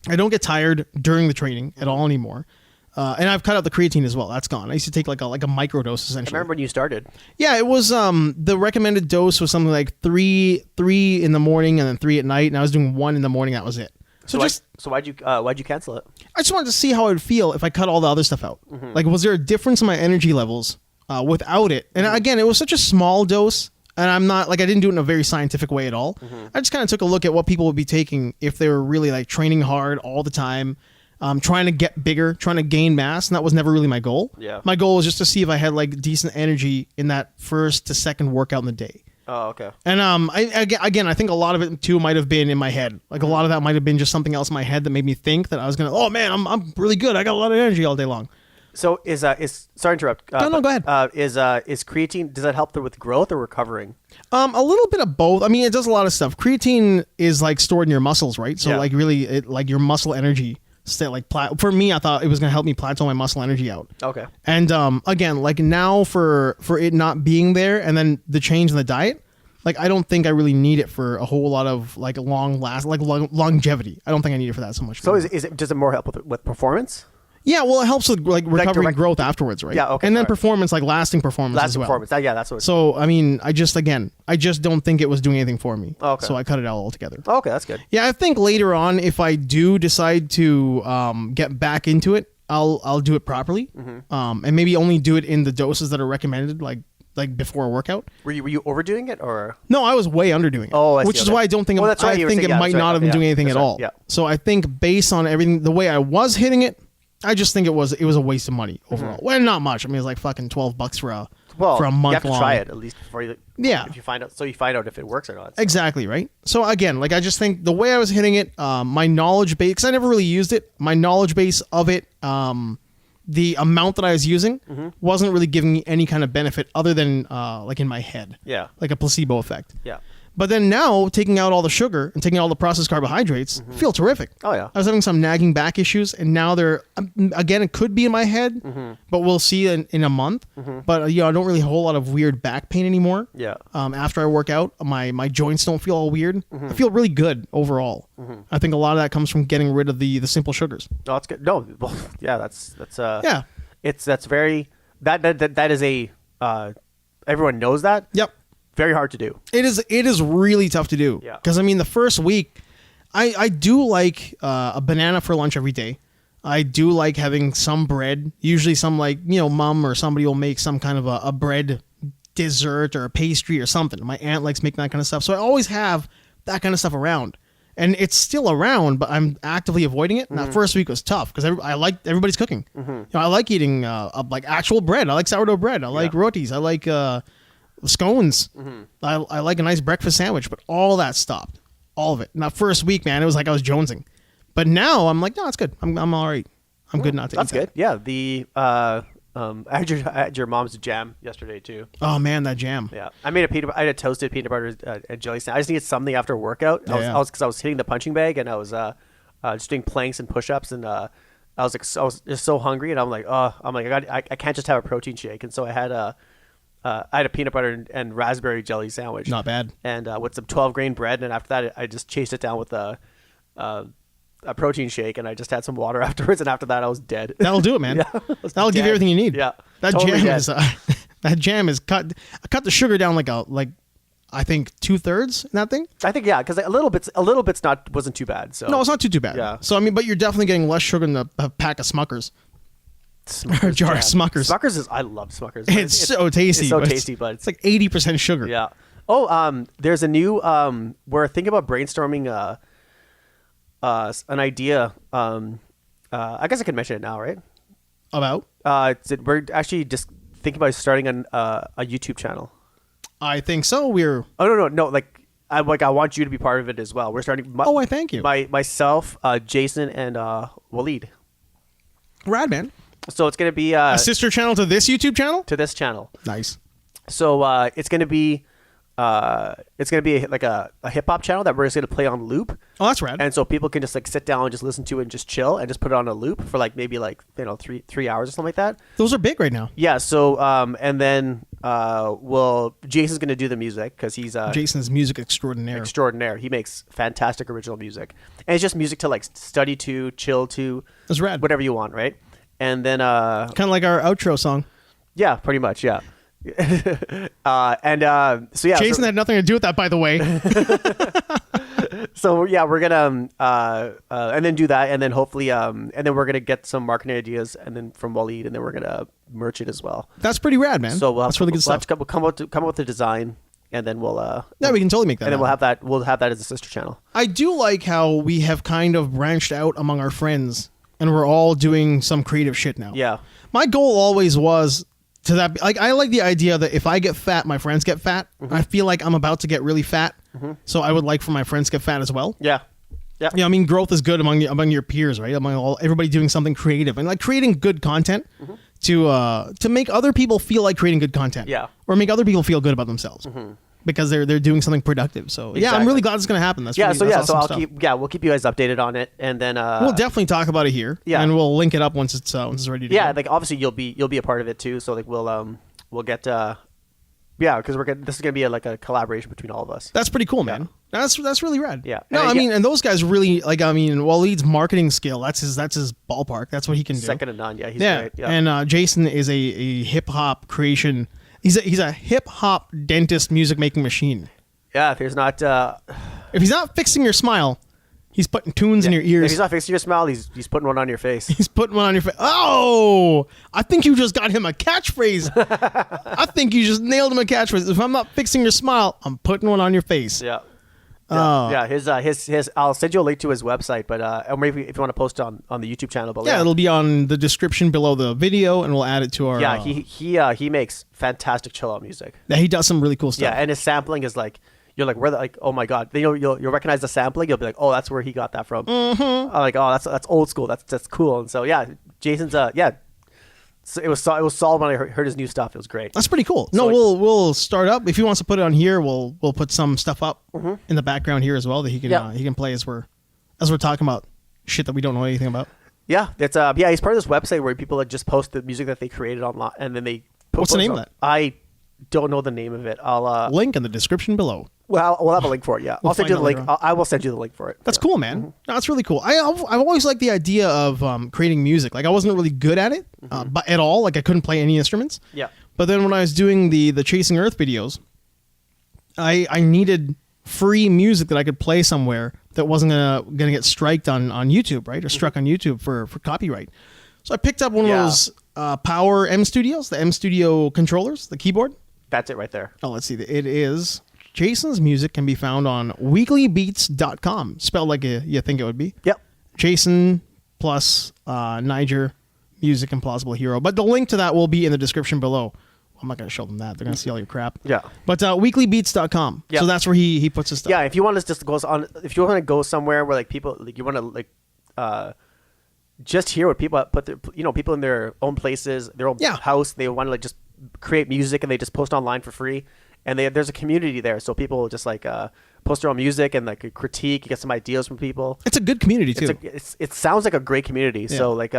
I don't get tired during the training at all anymore. And I've cut out the creatine as well. That's gone. I used to take like a micro dose essentially. I remember when you started. Yeah, it was the recommended dose was something like three in the morning and then 3 at night, and I was doing 1 in the morning. That was it. So why'd you cancel it? I just wanted to see how it would feel if I cut all the other stuff out. Like, was there a difference in my energy levels without it? And again, it was such a small dose, and I'm not like, I didn't do it in a very scientific way at all. I just kind of took a look at what people would be taking if they were really like training hard all the time, trying to get bigger, trying to gain mass, and that was never really my goal. Yeah. My goal was just to see if I had like decent energy in that first to second workout in the day. Oh, okay. And I think a lot of it too might have been in my head. Like, a lot of that might have been just something else in my head that made me think that I was gonna. Oh man, I'm really good. I got a lot of energy all day long. So is sorry to interrupt. No, go ahead. Is creatine, does that help with growth or recovering? A little bit of both. I mean, it does a lot of stuff. Creatine is like stored in your muscles, right? So like really, it like your muscle energy. For me, I thought it was gonna help me plateau my muscle energy out. Okay. And again, like now for it not being there, and then the change in the diet, like I don't think I really need it for a whole lot of like longevity. I don't think I need it for that so much. So does it more help with performance? Yeah, well, it helps with like recovery and growth afterwards, right? Yeah, okay. And then performance, like lasting performance as well. Performance. Yeah, that's what. So I mean, I just don't think it was doing anything for me. Okay. So I cut it out altogether. Okay, that's good. Yeah, I think later on, if I do decide to get back into it, I'll do it properly, and maybe only do it in the doses that are recommended, like before a workout. Were you overdoing it or? No, I was way underdoing it. Oh, I see, which is why I don't think I think it might not have been doing anything at all. Yeah. So I think based on everything, the way I was hitting it, I just think it was a waste of money overall. Well, not much. I mean, it's like fucking $12 for a month long. You have to try it at least before you. Yeah. If you find out if it works or not. So. Exactly, right? So again, like I just think the way I was hitting it, my knowledge base, because I never really used it, my knowledge base of it, the amount that I was using wasn't really giving me any kind of benefit other than like in my head. Yeah. Like a placebo effect. Yeah. But then now, taking out all the sugar and taking out all the processed carbohydrates, feel terrific. Oh, yeah. I was having some nagging back issues, and now they're, again, it could be in my head, but we'll see in a month. But, I don't really have a whole lot of weird back pain anymore. Yeah. After I work out, my joints don't feel all weird. I feel really good overall. I think a lot of that comes from getting rid of the simple sugars. No, that's good. No, well, yeah, that's yeah. That's very, that is a, everyone knows that. Yep. Very hard to do. It is really tough to do. Yeah. Because I mean, the first week, I do like a banana for lunch every day. I do like having some bread. Usually, some like mom or somebody will make some kind of a bread dessert or a pastry or something. My aunt likes making that kind of stuff. So I always have that kind of stuff around. And it's still around, but I'm actively avoiding it. And that first week was tough because I like everybody's cooking. I like eating like actual bread. I like sourdough bread. I like rotis. I like scones. I like a nice breakfast sandwich. But all that stopped. All of it. And that first week, man, it was like I was jonesing. But now I'm like, no, it's good. I'm all right. I'm good not to eat that. That's good. Yeah. I had your mom's jam yesterday too. Oh man, that jam. Yeah, I had a toasted peanut butter and jelly sandwich. I just needed something after workout. I was hitting the punching bag and I was just doing planks and push-ups and I was just so hungry and I'm like I can't just have a protein shake, and so I had a peanut butter and raspberry jelly sandwich. Not bad. And with some 12 grain bread, and after that I just chased it down with a protein shake, and I just had some water afterwards, and after that I was dead. That'll do it, man. That'll give you everything you need. Yeah, that totally jam is that jam is cut. I cut the sugar down like I think 2/3 in that thing. I think because a little bit's wasn't too bad. So no, it's not too bad. Yeah. So I mean, but you're definitely getting less sugar than a pack of Smuckers. Or a jar of Smuckers. I love Smuckers. It's so tasty. It's so tasty, but it's like 80% sugar. Yeah. Oh, there's a new we're thinking about brainstorming an idea. I guess I could mention it now, right? About? We're actually just thinking about starting a YouTube channel. I think so. We're. Oh no! I want you to be part of it as well. We're starting. I thank you. Myself, Jason, and Waleed. Rad, man. So it's gonna be a sister channel to this YouTube channel. To this channel. Nice. So it's gonna be. Like a hip hop channel that we're just gonna play on loop. Oh, that's rad. And so people can just like sit down and just listen to it and just chill and just put it on a loop for like maybe like 3 hours or something like that. Those are big right now. Yeah. So and then Jason's gonna do the music because he's Jason's music extraordinaire. He makes fantastic original music, and it's just music to like study to, chill to. That's rad. Whatever you want, right? And then kind of like our outro song. Yeah, pretty much. Yeah. Jason had nothing to do with that, by the way. So yeah, we're gonna and then do that, and then hopefully and then we're gonna get some marketing ideas, and then from Waleed, and then we're gonna merch it as well. That's pretty rad, man. So that's really good stuff. We'll come up with the design, and then we'll we can totally make that. And then we'll have that as a sister channel. I do like how we have kind of branched out among our friends, and we're all doing some creative shit now. Yeah. My goal always was. To that, like, I like the idea that if I get fat, my friends get fat. I feel like I'm about to get really fat, so I would like for my friends to get fat as well. Yeah, yeah. I mean, growth is good among your peers, right? Among everybody doing something creative and like creating good content to make other people feel like creating good content. Yeah, or make other people feel good about themselves because they're doing something productive. So yeah, I'm really glad it's going to happen. That's awesome stuff. We'll keep you guys updated on it, and then we'll definitely talk about it here. Yeah, and we'll link it up once it's ready to go. Like obviously you'll be a part of it too. So like we'll get because this is gonna be like a collaboration between all of us. That's pretty cool, man. That's really rad. Yeah. No, I mean, and those guys really Waleed's marketing skill. That's his ballpark. That's what he can do. Second to none. Yeah, he's great. Yeah. And Jason is a hip hop creation. He's a hip hop dentist music making machine. Yeah, if he's not fixing your smile, he's putting tunes in your ears. If he's not fixing your smile, he's putting one on your face. He's putting one on your face. Oh, I think you just got him a catchphrase. I think you just nailed him a catchphrase. If I'm not fixing your smile, I'm putting one on your face. Yeah. His I'll send you a link to his website, but or maybe if you want to post it on the YouTube channel. But it'll be on the description below the video, and we'll add it to our. Yeah, he makes fantastic chill out music. Yeah, he does some really cool stuff. Yeah, and his sampling is like you're like oh my god, then you'll recognize the sampling. You'll be like, oh, that's where he got that from. I'm like, oh, that's old school. That's cool. And so yeah, Jason's So it was solid when I heard his new stuff. It was great. That's pretty cool. No, we'll start up. If he wants to put it on here, we'll put some stuff up in the background here as well that he can play as we're talking about shit that we don't know anything about. Yeah, it's he's part of this website where people just post the music that they created online, and then they. What's the name of that? I don't know the name of it. I'll link in the description below. Well, we'll have a link for it. Yeah, I'll send you the link. I will send you the link for it. That's cool, man. No, that's really cool. I've always liked the idea of creating music. Like I wasn't really good at it, but at all. Like I couldn't play any instruments. Yeah. But then when I was doing the Chasing Earth videos, I needed free music that I could play somewhere that wasn't gonna get striked on YouTube, right, or struck on YouTube for copyright. So I picked up one of those Power M Studios, the M Studio controllers, the keyboard. That's it right there. Oh, let's see. It is Jason's music can be found on weeklybeats.com, spelled like you think it would be. Yep. Jason plus Niger, music and plausible hero. But the link to that will be in the description below. I'm not going to show them that. They're going to see all your crap. Yeah. But weeklybeats.com. Yeah. So that's where he puts his stuff. Yeah, if you want to just go on, if you want to go somewhere where like people, like you want to like just hear what people put their, people in their own places, their own house, they want to like just create music and they just post online for free. And there's a community there, so people just like post their own music and like critique, get some ideas from people. It's a good community too. It sounds like a great community. Yeah. So like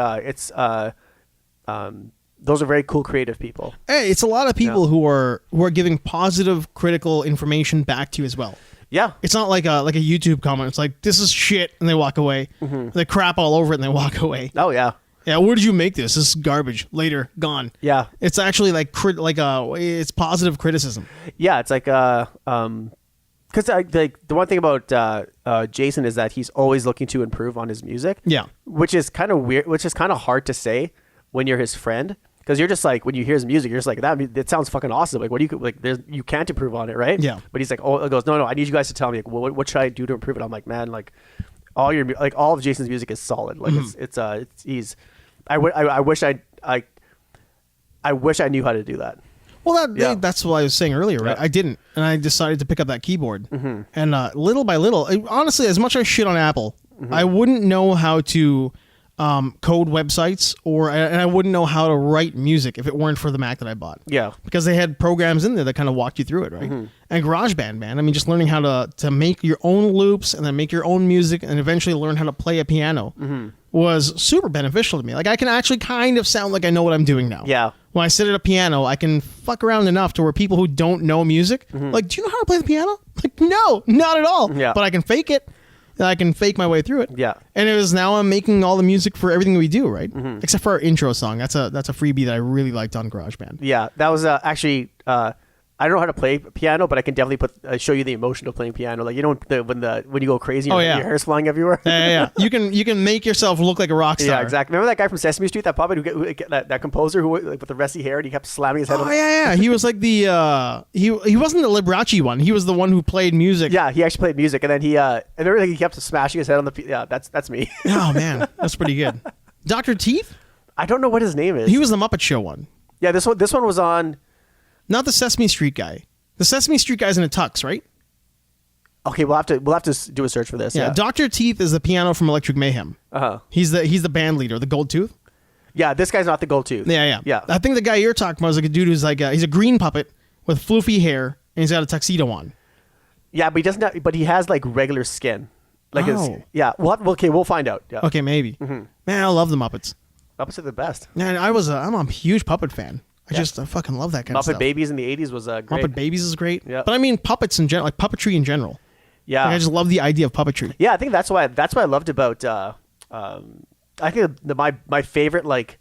those are very cool, creative people. Hey, it's a lot of people who are giving positive, critical information back to you as well. Yeah, it's not like a YouTube comment. It's like, this is shit, and they walk away. Mm-hmm. They crap all over it and they walk away. Oh yeah. Yeah, where did you make this? This is garbage. Later, gone. Yeah, it's actually like it's positive criticism. Yeah, it's like because the one thing about Jason is that he's always looking to improve on his music. Yeah, which is kind of weird. Which is kind of hard to say when you're his friend, because you're just like, when you hear his music, you're just like, that sounds fucking awesome. Like, what do you like? You can't improve on it, right? Yeah. But he's like, he goes, no, I need you guys to tell me, like, what should I do to improve it? I'm like, man, like all of Jason's music is solid. Like I wish I knew how to do that. Well, that's what I was saying earlier, right? Yeah. I didn't, and I decided to pick up that keyboard. Mm-hmm. And little by little, honestly, as much as I shit on Apple, mm-hmm. I wouldn't know how to code websites, and I wouldn't know how to write music if it weren't for the Mac that I bought. Yeah, because they had programs in there that kind of walked you through it, right? Mm-hmm. And GarageBand, man. I mean, just learning how to make your own loops and then make your own music, and eventually learn how to play a piano. Mm-hmm. Was super beneficial to me. Like, I can actually kind of sound like I know what I'm doing now. Yeah. When I sit at a piano, I can fuck around enough to where people who don't know music, mm-hmm. like, do you know how to play the piano? Like, no, not at all. Yeah. But I can fake it. I can fake my way through it. Yeah. And now I'm making all the music for everything we do, right? Mm-hmm. Except for our intro song. That's a freebie that I really liked on GarageBand. Yeah. That was actually... I don't know how to play piano, but I can definitely show you the emotion of playing piano. Like, when you go crazy, your hair's flying everywhere. Yeah. You can make yourself look like a rock star. Yeah, exactly. Remember that guy from Sesame Street, that puppet that composer who like with the rusty hair, and he kept slamming his head. Oh yeah. He was like the he wasn't the Liberace one. He was the one who played music. Yeah, he actually played music, and then he he kept smashing his head on the. Yeah, that's me. Oh man, that's pretty good. Dr. Teeth? I don't know what his name is. He was the Muppet Show one. Yeah, this one was on. Not the Sesame Street guy. The Sesame Street guy's in a tux, right? Okay, we'll have to do a search for this. Yeah. Dr. Teeth is the piano from Electric Mayhem. Uh-huh. He's the band leader, the Gold Tooth. Yeah, this guy's not the Gold Tooth. Yeah. I think the guy you're talking about is like a dude who's like he's a green puppet with floofy hair and he's got a tuxedo on. Yeah, but he doesn't. But he has like regular skin. Like we'll find out. Yeah. Okay, maybe. Mm-hmm. Man, I love the Muppets. Muppets are the best. Man, I'm a huge puppet fan. I fucking love that kind of stuff. Muppet Babies in the 80s was great. Muppet Babies is great. Yeah. But I mean puppets in general, like puppetry in general. Yeah. Like, I just love the idea of puppetry. Yeah, I think that's what I loved about I think my favorite like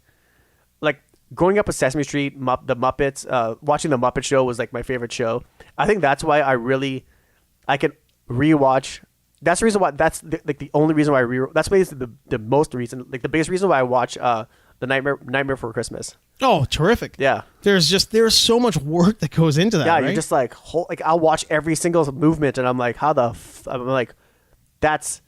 growing up with Sesame Street, the Muppets, watching the Muppet Show was like my favorite show. I think that's why I can rewatch. That's the reason why the only reason why that's basically the most reason, like the biggest reason why I watch the Nightmare Before Christmas. Oh, terrific. Yeah. There's so much work that goes into that, yeah, right? You're just like, I'll watch every single movement and I'm like, I'm like, that's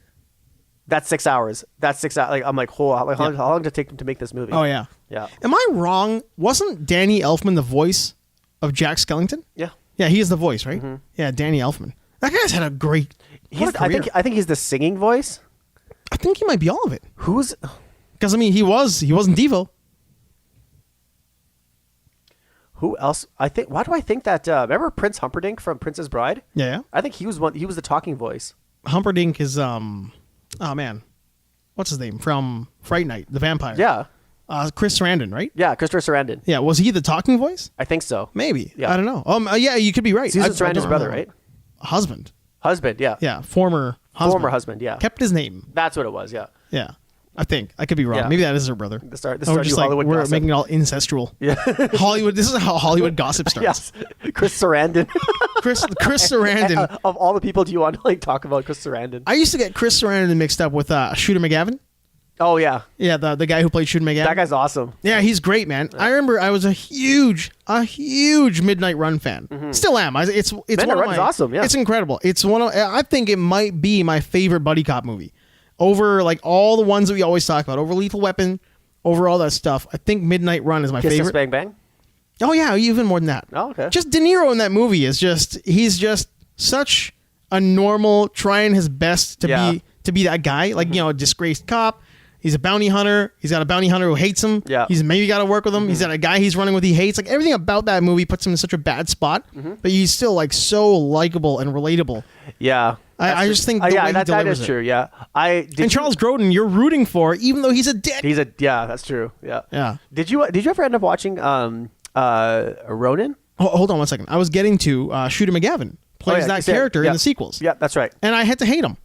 6 hours. That's 6 hours. Like, I'm like, how long did it take them to make this movie? Oh, yeah. Yeah. Am I wrong? Wasn't Danny Elfman the voice of Jack Skellington? Yeah. Yeah, he is the voice, right? Mm-hmm. Yeah, Danny Elfman. That guy's had a great career. I think he's the singing voice. I think he might be all of it. Who's... Because, I mean, he wasn't Devo. Who else? Why do I think that? Remember Prince Humperdinck from Princess Bride? Yeah. I think he was the talking voice. Humperdinck is oh man, what's his name from Fright Night, the vampire? Yeah. Chris Sarandon, right? Yeah, Christopher Sarandon. Yeah, was he the talking voice? I think so. Maybe. Yeah. I don't know. Yeah, you could be right. Susan Sarandon's brother, right? Husband. Yeah. Yeah, former husband. Yeah. Kept his name. That's what it was. Yeah. Yeah. I think I could be wrong. Yeah. Maybe that is her brother. This just Hollywood we're gossip. Making it all incestual. Yeah, Hollywood. This is how Hollywood gossip starts. Yes. Chris Sarandon. Chris Sarandon. Of all the people, do you want to talk about Chris Sarandon? I used to get Chris Sarandon mixed up with Shooter McGavin. Oh yeah, Yeah, the guy who played Shooter McGavin. that guy's awesome. Yeah, he's great, man. I remember I was a huge Midnight Run fan. Still am. It's Midnight one of Run my, is awesome, yeah. It's incredible. It's one of I think it might be my favorite buddy cop movie. Over like all the ones that we always talk about, over Lethal Weapon, over all that stuff. I think Midnight Run is my Kiss favorite. Kiss Bang Bang. Oh yeah, even more than that. Oh, okay. Just De Niro in that movie is he's just such a normal, trying his best to be that guy, like a disgraced cop. He's a bounty hunter. He's got a bounty hunter who hates him. Yeah. He's maybe got to work with him. He's got a guy he's running with he hates. Like everything about that movie puts him in such a bad spot, but he's still like so likable and relatable. Yeah. I just think the way he that delivers is it. true. Yeah. And Charles Grodin, you're rooting for, even though he's a dick. That's true. Yeah. Yeah. Did you ever end up watching Ronin? Hold on one second. I was getting to Shooter McGavin plays that character in the sequels. Yeah, that's right. And I had to hate him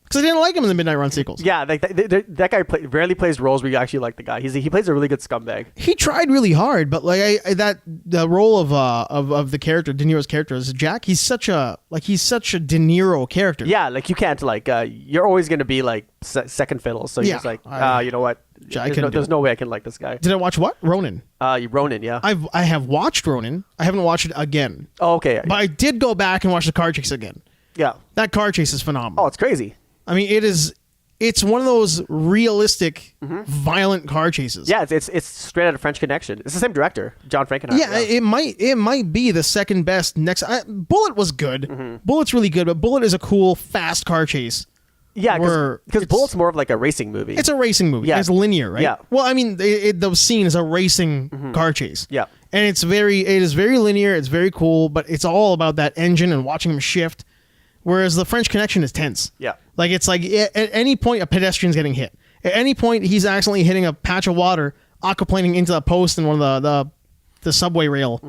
because I didn't like him in the Midnight Run sequels. Yeah, like that guy rarely plays roles where you actually like the guy. He plays a really good scumbag. He tried really hard, but like the role of the character, De Niro's character as Jack, he's such a De Niro character. Yeah, like you can't you're always going to be like second fiddle. So you're just like, you know what? There's no way I can like this guy. Did I watch what? Ronin. Ronin, yeah. I have watched Ronin. I haven't watched it again. Oh, okay. But I did go back and watch the car chase again. Yeah. That car chase is phenomenal. Oh, it's crazy. I mean, it's one of those realistic, violent car chases. Yeah, it's straight out of French Connection. It's the same director, John Frankenheimer. Yeah, it might be the second best next. Bullet was good. Bullet's really good, but Bullet is a cool, fast car chase. Yeah, because Bullet's more of like a racing movie. It's a racing movie. Yeah. It's linear, right? Yeah. Well, I mean, the scene is a racing car chase. Yeah. And it is very linear. It's very cool, but it's all about that engine and watching him shift. Whereas the French Connection is tense. Yeah. Like it's like at any point a pedestrian's getting hit. At any point he's accidentally hitting a patch of water, aquaplaning into a post in one of the subway rail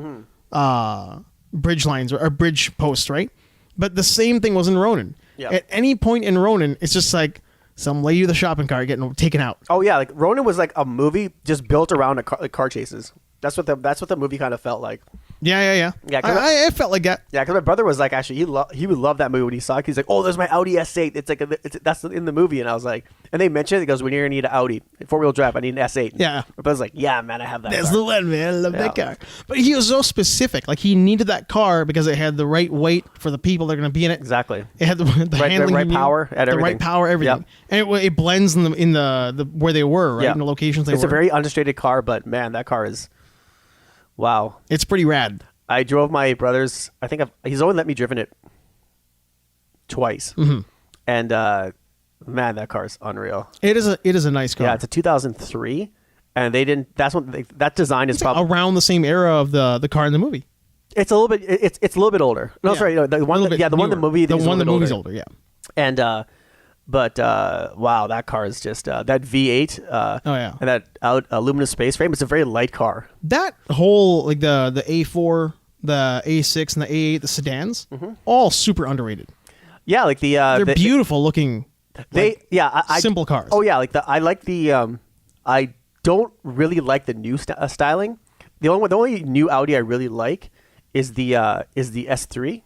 bridge lines or bridge posts, right? But the same thing was in Ronin. Yeah. At any point in Ronin, it's just like some lady with a shopping cart getting taken out. Oh yeah, like Ronin was like a movie just built around car chases. That's what the movie kind of felt like. Yeah. Yeah, I felt like that. Yeah, because my brother was like, actually, he would love that movie when he saw it. He's like, oh, there's my Audi S8. It's like that's in the movie, and I was like, and they mentioned it. He goes, when you're gonna need an Audi 4-wheel drive, I need an S8. Yeah. My brother's like, yeah, man, I have that. That's car. the one, man. I love that car. But he was so specific. Like he needed that car because it had the right weight for the people that are gonna be in it. Exactly. It had the handling, right power, the right power, everything, and it blends in the where they were, right, in the locations they were. It's a very understated car, but man, that car is. Wow. It's pretty rad. I drove my brother's, he's only let me driven it twice. And man, that car is unreal. It is a nice car. Yeah, it's a 2003 and that design is probably around the same era of the car in the movie. It's a little bit it's a little bit older. No, sorry, the one the one in the movie the one in the movie's older, yeah. And but wow, that car is just that V8. Oh yeah, and that aluminum space frame. It's a very light car. That whole like the A4, the A6, and the A8, the sedans, all super underrated. Yeah, like they're beautiful looking. Simple cars. Oh yeah, I like the I don't really like the new styling. The only new Audi I really like is the S3.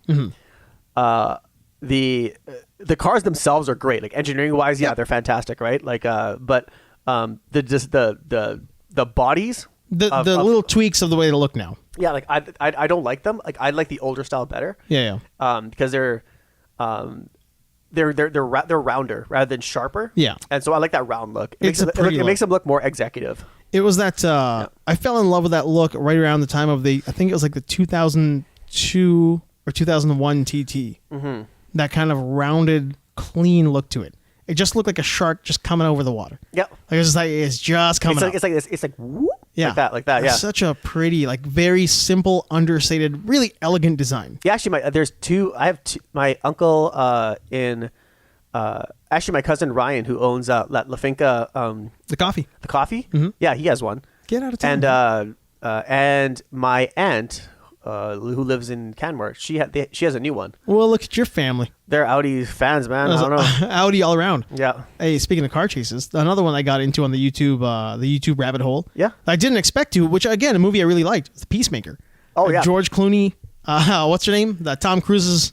The cars themselves are great, like engineering wise, they're fantastic, right? Like, but the bodies, the little tweaks of the way they look now. Yeah, like I don't like them. Like I like the older style better. Yeah. Because they're rounder rather than sharper. Yeah, and so I like that round look. It makes them look more executive. It was that I fell in love with that look right around the time of I think it was like the 2002 or 2001 TT. That kind of rounded, clean look to it. It just looked like a shark just coming over the water. Yep. Like it's just coming up. It's like this. It's like whoop, yeah, like that. Yeah. Such a pretty, like very simple, understated, really elegant design. Yeah, actually, there's two. I have two. My uncle actually my cousin Ryan, who owns La Finca. The coffee. The coffee. Yeah, he has one. Get out of town. And my aunt. Who lives in Canmore? She has a new one. Well, look at your family. They're Audi fans, man. I don't know. Audi all around. Yeah. Hey, speaking of car chases, another one I got into on the YouTube rabbit hole. Yeah. I didn't expect to, which again, a movie I really liked. The Peacemaker. Oh yeah. George Clooney. What's her name? Tom Cruise's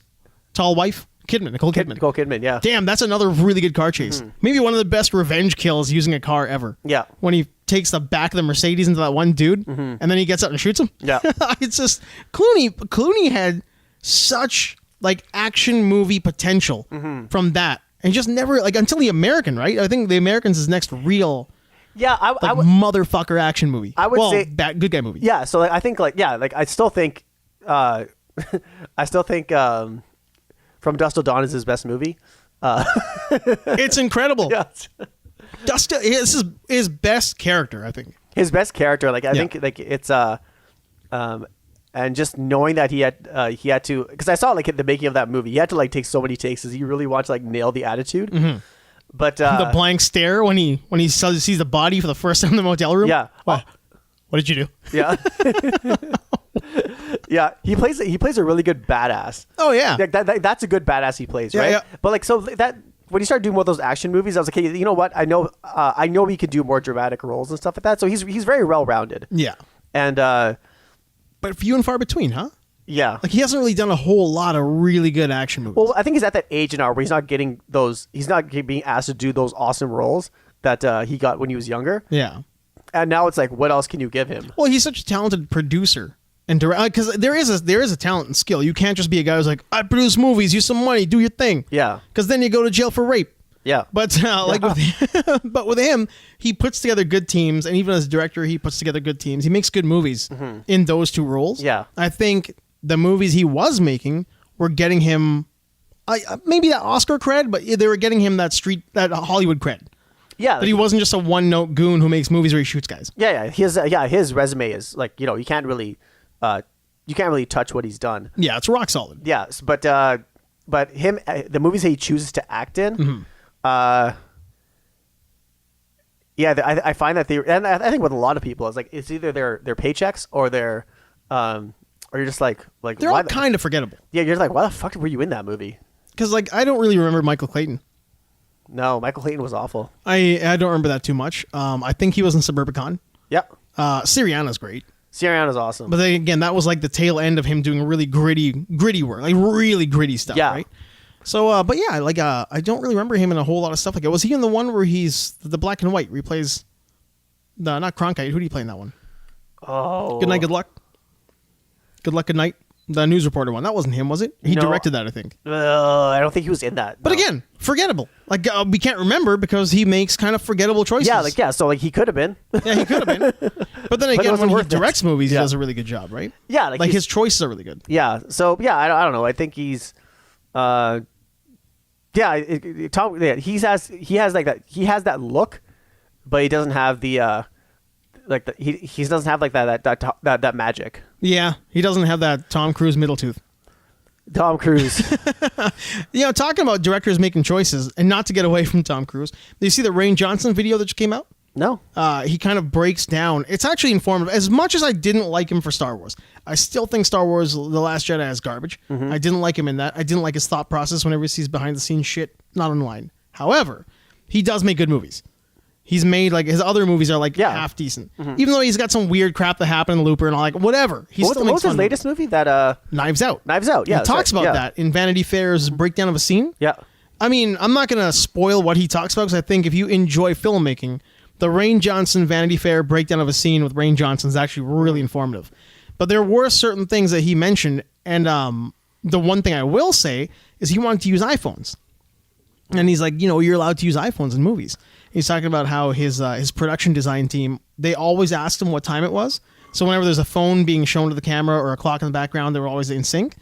tall wife. Nicole Kidman. Nicole Kidman, yeah. Damn, that's another really good car chase. Maybe one of the best revenge kills using a car ever. Yeah. When he takes the back of the Mercedes into that one dude, and then he gets up and shoots him. Yeah. It's just Clooney had such like action movie potential from that, and just never like until The American, right? I think The American's his next real. Yeah, I would motherfucker action movie. I would say good guy movie. Yeah, so like, I think I still think From Dusk Till Dawn is his best movie. It's incredible. Yeah. Dusk Till this is his best character, I think. His best character, like I think like it's and just knowing that he had to, because I saw like at the making of that movie, he had to like take so many takes because he really wanted to like nail the attitude. But the blank stare when he sees the body for the first time in the motel room. Yeah. What did you do? Yeah. Yeah. He plays a really good badass. Oh yeah. Like, that's a good badass he plays, right? Yeah. But like so that when he started doing more of those action movies, I was like, hey, you know what? I know he could do more dramatic roles and stuff like that. So he's very well rounded. Yeah. And but few and far between, huh? Yeah. Like he hasn't really done a whole lot of really good action movies. Well, I think he's at that age now where he's not being asked to do those awesome roles that he got when he was younger. Yeah. And now it's like, what else can you give him? Well, he's such a talented producer and director, because there is a talent and skill. You can't just be a guy who's like, I produce movies, use some money, do your thing. Yeah. Because then you go to jail for rape. Yeah. But with him, he puts together good teams, and even as director, he puts together good teams. He makes good movies in those two roles. Yeah. I think the movies he was making were getting him maybe that Oscar cred, but they were getting him that Hollywood cred. Yeah, that he wasn't just a one-note goon who makes movies where he shoots guys. Yeah. His resume is like, you can't really touch what he's done. Yeah, it's rock solid. Yes, but him, the movies that he chooses to act in, I find that and I think with a lot of people, it's like it's either their paychecks or their or you're just like they're all kind of forgettable. Yeah, you're like, why the fuck were you in that movie? Because like I don't really remember Michael Clayton. No, Michael Clayton was awful. I don't remember that too much. I think he was in Suburbicon. Yep. Siriana's great. Siriana's awesome. But then again, that was like the tail end of him doing really gritty work, like really gritty stuff, right? So, but yeah, like I don't really remember him in a whole lot of stuff like that. Was he in the one where he's the black and white where he plays not Cronkite? Who do you play in that one? Oh. Good Night, Good Luck. Good Luck, Good Night. The news reporter one. That wasn't him, was it? He directed that, I think. I don't think he was in that. No. But again, forgettable. Like we can't remember because he makes kind of forgettable choices. Yeah, so like he could have been. Yeah, he could have been. But then again, when he directs movies, he does a really good job, right? Yeah, like his choices are really good. Yeah. So yeah, I don't know. I think he's, he has like that. He has that look, but he doesn't have the he doesn't have like that magic. Yeah, he doesn't have that Tom Cruise middle tooth. Tom Cruise. Talking about directors making choices, and not to get away from Tom Cruise. Did you see the Rian Johnson video that just came out? No. He kind of breaks down. It's actually informative. As much as I didn't like him for Star Wars, I still think Star Wars The Last Jedi is garbage. I didn't like him in that. I didn't like his thought process whenever he sees behind the scenes shit, not online. However, he does make good movies. He's made like his other movies are like half decent, even though he's got some weird crap that happened in Looper and all like whatever. What was his latest movie? That Knives Out. Knives Out. Yeah, he talks about that in Vanity Fair's breakdown of a scene. Yeah, I mean, I'm not gonna spoil what he talks about because I think if you enjoy filmmaking, the Rian Johnson Vanity Fair breakdown of a scene with Rian Johnson is actually really informative. But there were certain things that he mentioned, and the one thing I will say is he wanted to use iPhones, and he's like, you're allowed to use iPhones in movies. He's talking about how his production design team, they always asked him what time it was. So whenever there's a phone being shown to the camera or a clock in the background, they were always in sync.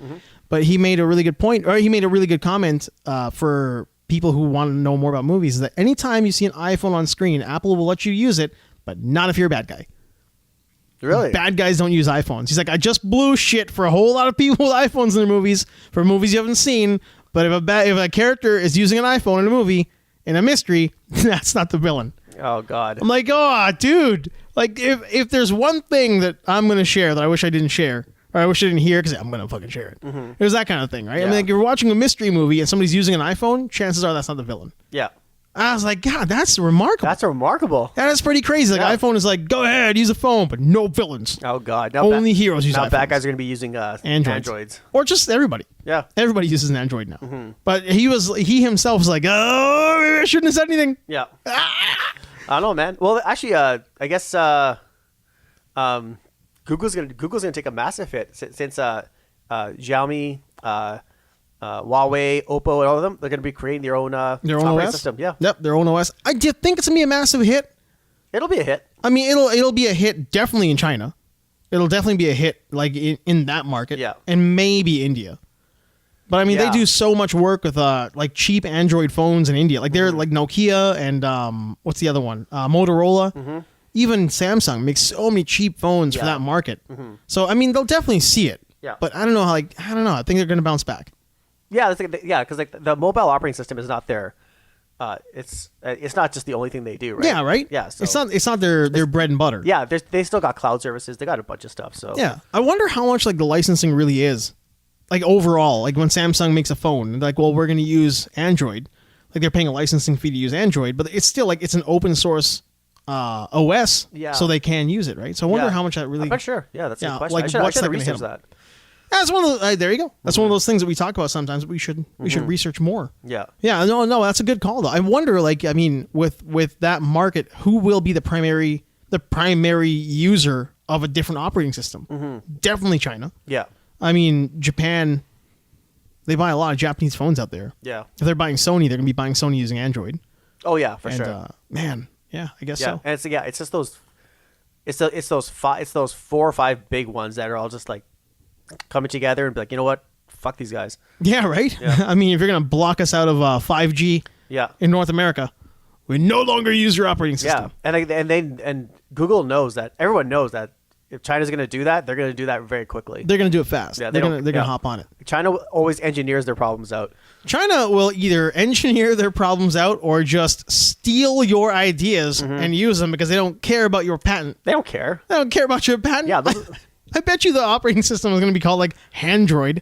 But he made a really good point, or he made a really good comment for people who want to know more about movies, is that anytime you see an iPhone on screen, Apple will let you use it, but not if you're a bad guy. Really? Bad guys don't use iPhones. He's like, I just blew shit for a whole lot of people with iPhones in their movies, for movies you haven't seen, but if a character is using an iPhone in a movie, in a mystery, that's not the villain. Oh, God. I'm like, oh, dude. Like, if there's one thing that I'm going to share that I wish I didn't share, or I wish I didn't hear because I'm going to fucking share it. It was that kind of thing, right? Yeah. I mean, like, you're watching a mystery movie and somebody's using an iPhone, chances are that's not the villain. Yeah. I was like, God, that's remarkable. That's remarkable. That is pretty crazy. Like, iPhone is like, go ahead, use a phone, but no villains. Oh, God. Only heroes use iPhones. Now bad guys are going to be using Androids. Or just everybody. Yeah. Everybody uses an Android now. But he himself was like, oh, maybe I shouldn't have said anything. Yeah. I don't know, man. Well, actually, I guess Google's gonna take a massive hit since Xiaomi, Huawei, Oppo, and all of them, they're going to be creating their own operating OS system. Yeah. Yep, their own OS. I do think it's going to be a massive hit. It'll be a hit. I mean, it'll be a hit definitely in China. It'll definitely be a hit like in that market. Yeah. And maybe India. But I mean, they do so much work with like cheap Android phones in India. Like they're like Nokia and what's the other one? Motorola. Even Samsung makes so many cheap phones for that market. So I mean, they'll definitely see it. Yeah. But I don't know. I think they're going to bounce back. Yeah, because like the mobile operating system is not their. It's not just the only thing they do, right? Yeah, right. Yeah, so it's not their bread and butter. Yeah, they still got cloud services. They got a bunch of stuff. So yeah, I wonder how much like the licensing really is, like overall. Like when Samsung makes a phone, like, well, we're going to use Android. Like they're paying a licensing fee to use Android, but it's still like it's an open source OS, so they can use it, right? So I wonder how much that really. I'm not sure. Yeah, that's a good question. Like I what's should that going to research hit that. That's one of the, there you go. That's one of those things that we talk about sometimes. We should research more. Yeah. Yeah. No. That's a good call though. I wonder, like, I mean, with that market, who will be the primary user of a different operating system? Definitely China. Yeah. I mean, Japan. They buy a lot of Japanese phones out there. Yeah. If they're buying Sony, they're gonna be buying Sony using Android. Oh yeah, for sure. Man, yeah, I guess so. And it's just those. It's those 4 or 5 big ones that are all just like coming together and be like, you know what, fuck these guys. Yeah, right. Yeah. I mean, if you're gonna block us out of 5G, in North America, we no longer use your operating system. Yeah, and Google knows that. Everyone knows that if China's gonna do that, they're gonna do that very quickly. They're gonna do it fast. Yeah, they're gonna hop on it. China always engineers their problems out. China will either engineer their problems out or just steal your ideas and use them because they don't care about your patent. They don't care. They don't care about your patent. Yeah. I bet you the operating system is going to be called like Handroid,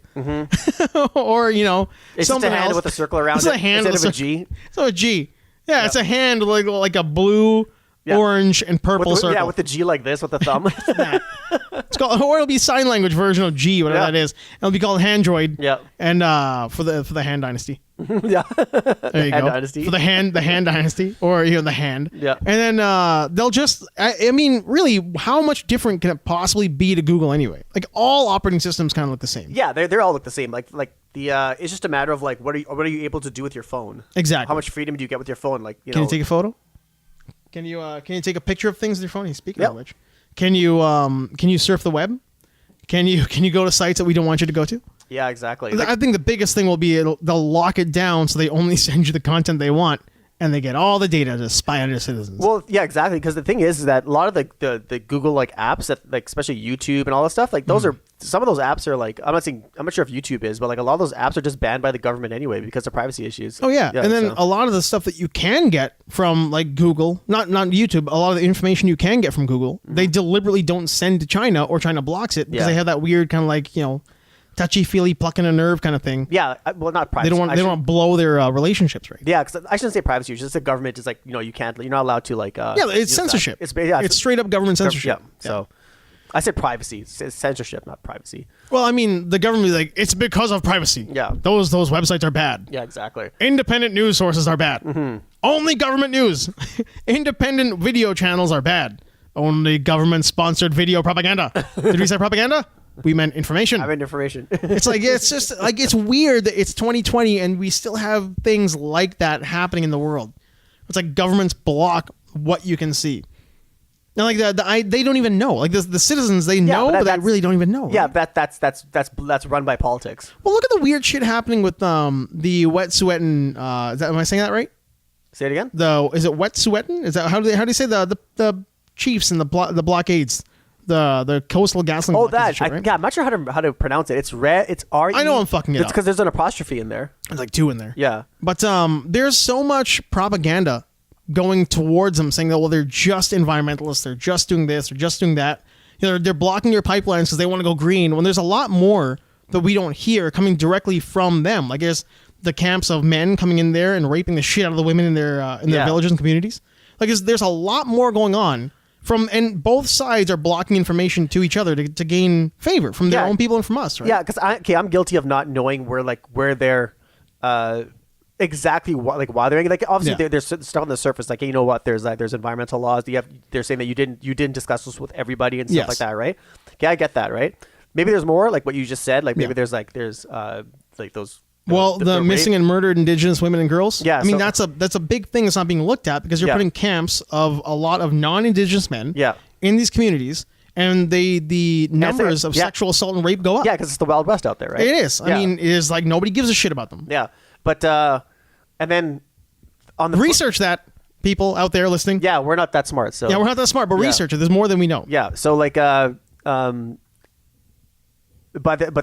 or it's just a hand else. with a circle around it's it a hand instead of a G. So a G, yeah, it's a hand like a blue, orange, and purple circle. Yeah, with the G like this with the thumb. It's called, or it'll be sign language version of G, whatever that is. It'll be called Handroid. Yeah, and for the Han Dynasty. Yeah, there you go. Dynasty. For the Han Dynasty, or the hand. Yeah, and then they'll just. I mean, really, how much different can it possibly be to Google anyway? Like all operating systems kind of look the same. Yeah, they all look the same. Like the it's just a matter of like what are you able to do with your phone? Exactly. How much freedom do you get with your phone? Like can you take a photo? Can you take a picture of things with your phone? Speaking of which, can you surf the web? Can you go to sites that we don't want you to go to? Yeah, exactly. I think the biggest thing will be they'll lock it down so they only send you the content they want, and they get all the data to spy on their citizens. Well, yeah, exactly. Because the thing is that a lot of the Google like apps that like especially YouTube and all that stuff, like those are some of those apps are like I'm not sure if YouTube is, but like a lot of those apps are just banned by the government anyway because of privacy issues. Oh yeah, and then a lot of the stuff that you can get from like Google, not YouTube, a lot of the information you can get from Google, they deliberately don't send to China or China blocks it because they have that weird kind of like touchy-feely, plucking a nerve kind of thing. Yeah, well, not privacy. They don't want to blow their relationships, right? Yeah, because I shouldn't say privacy. It's just the government is like, you're not allowed to like. It's censorship. It's straight up government censorship. Yeah. So, I said privacy. It's censorship, not privacy. Well, I mean, the government is like, it's because of privacy. Yeah. Those websites are bad. Yeah, exactly. Independent news sources are bad. Only government news. Independent video channels are bad. Only government-sponsored video propaganda. Did we say propaganda? We meant information. I meant information. It's like, it's just like, it's weird that it's 2020 and we still have things like that happening in the world. It's like governments block what you can see. Now, like they don't even know. Like the citizens, they know, but they really don't even know. Yeah, right? that's run by politics. Well, look at the weird shit happening with the Wet'suwet'en. Am I saying that right? Say it again. Is it Wet'suwet'en? Is that how do you say the chiefs and the blockades? The coastal gasoline. Oh, that. Shit, right? I'm not sure how to pronounce it. It's red. It's R. I know I'm fucking it up. It's because there's an apostrophe in there. There's like 2 in there. Yeah. But there's so much propaganda going towards them, saying that they're just environmentalists, they're just doing this, they're just doing that. They're blocking your pipelines because they want to go green. When there's a lot more that we don't hear coming directly from them. Like there's the camps of men coming in there and raping the shit out of the women in their villages and communities. Like, there's a lot more going on and both sides are blocking information to each other to gain favor from their own people and from us, right? Yeah, because I'm guilty of not knowing where they're exactly why they're like. Obviously, there's stuff on the surface, like, you know what? There's environmental laws. They're saying that you didn't discuss this with everybody and stuff like that, right? Okay, I get that, right? Maybe there's more, like what you just said. Like maybe there's those. The missing and murdered Indigenous women and girls. Yeah, I mean that's a big thing that's not being looked at because you're putting camps of a lot of non-Indigenous men in these communities, and the numbers of sexual assault and rape go up. Yeah, because it's the Wild West out there, right? It is. I mean, it is like nobody gives a shit about them. Yeah, but and then on the research that people out there listening. Yeah, we're not that smart. So we're not that smart, but research it. There's more than we know. Yeah. So like but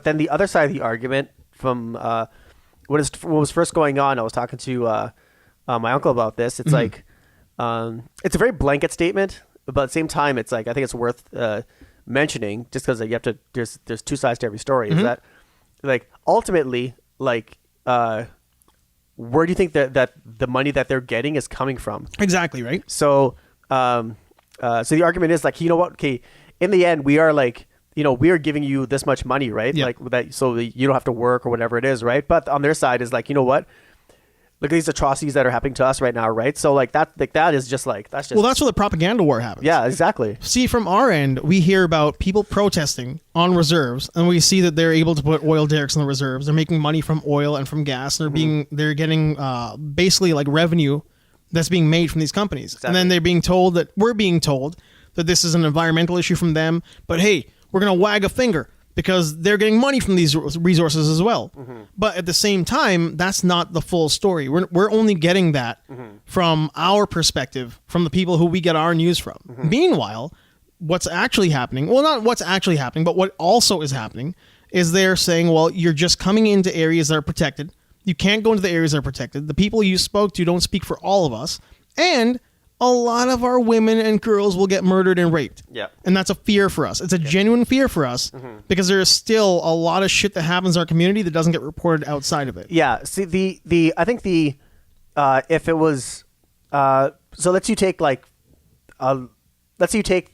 then the other side of the argument from what was first going on, I was talking to my uncle about this. It's like it's a very blanket statement, but at the same time, it's like I think it's worth mentioning just because you have to. There's two sides to every story. Is that like ultimately like where do you think that the money that they're getting is coming from? Exactly right. So so the argument is like, you know what? Okay, in the end, we are like. We are giving you this much money, right? Yeah. Like that, so you don't have to work or whatever it is, right? But on their side is like, you know what? Look at these atrocities that are happening to us right now, right? So like that is just like that's just. Well, that's where the propaganda war happens. Yeah, exactly. See, from our end, we hear about people protesting on reserves, and we see that they're able to put oil derricks in the reserves. They're making money from oil and from gas, and they're getting basically like revenue that's being made from these companies, and then we're being told that this is an environmental issue from them, but hey. We're going to wag a finger because they're getting money from these resources as well. But at the same time, that's not the full story. We're only getting that from our perspective, from the people who we get our news from. Meanwhile, what's actually happening, well, not what's actually happening, but what also is happening is they're saying, well, you're just coming into areas that are protected. You can't go into the areas that are protected. The people you spoke to don't speak for all of us. And a lot of our women and girls will get murdered and raped. Yeah. And that's a fear for us. It's a genuine fear for us because there is still a lot of shit that happens in our community that doesn't get reported outside of it. Yeah. See, I think if it was, so let's you take the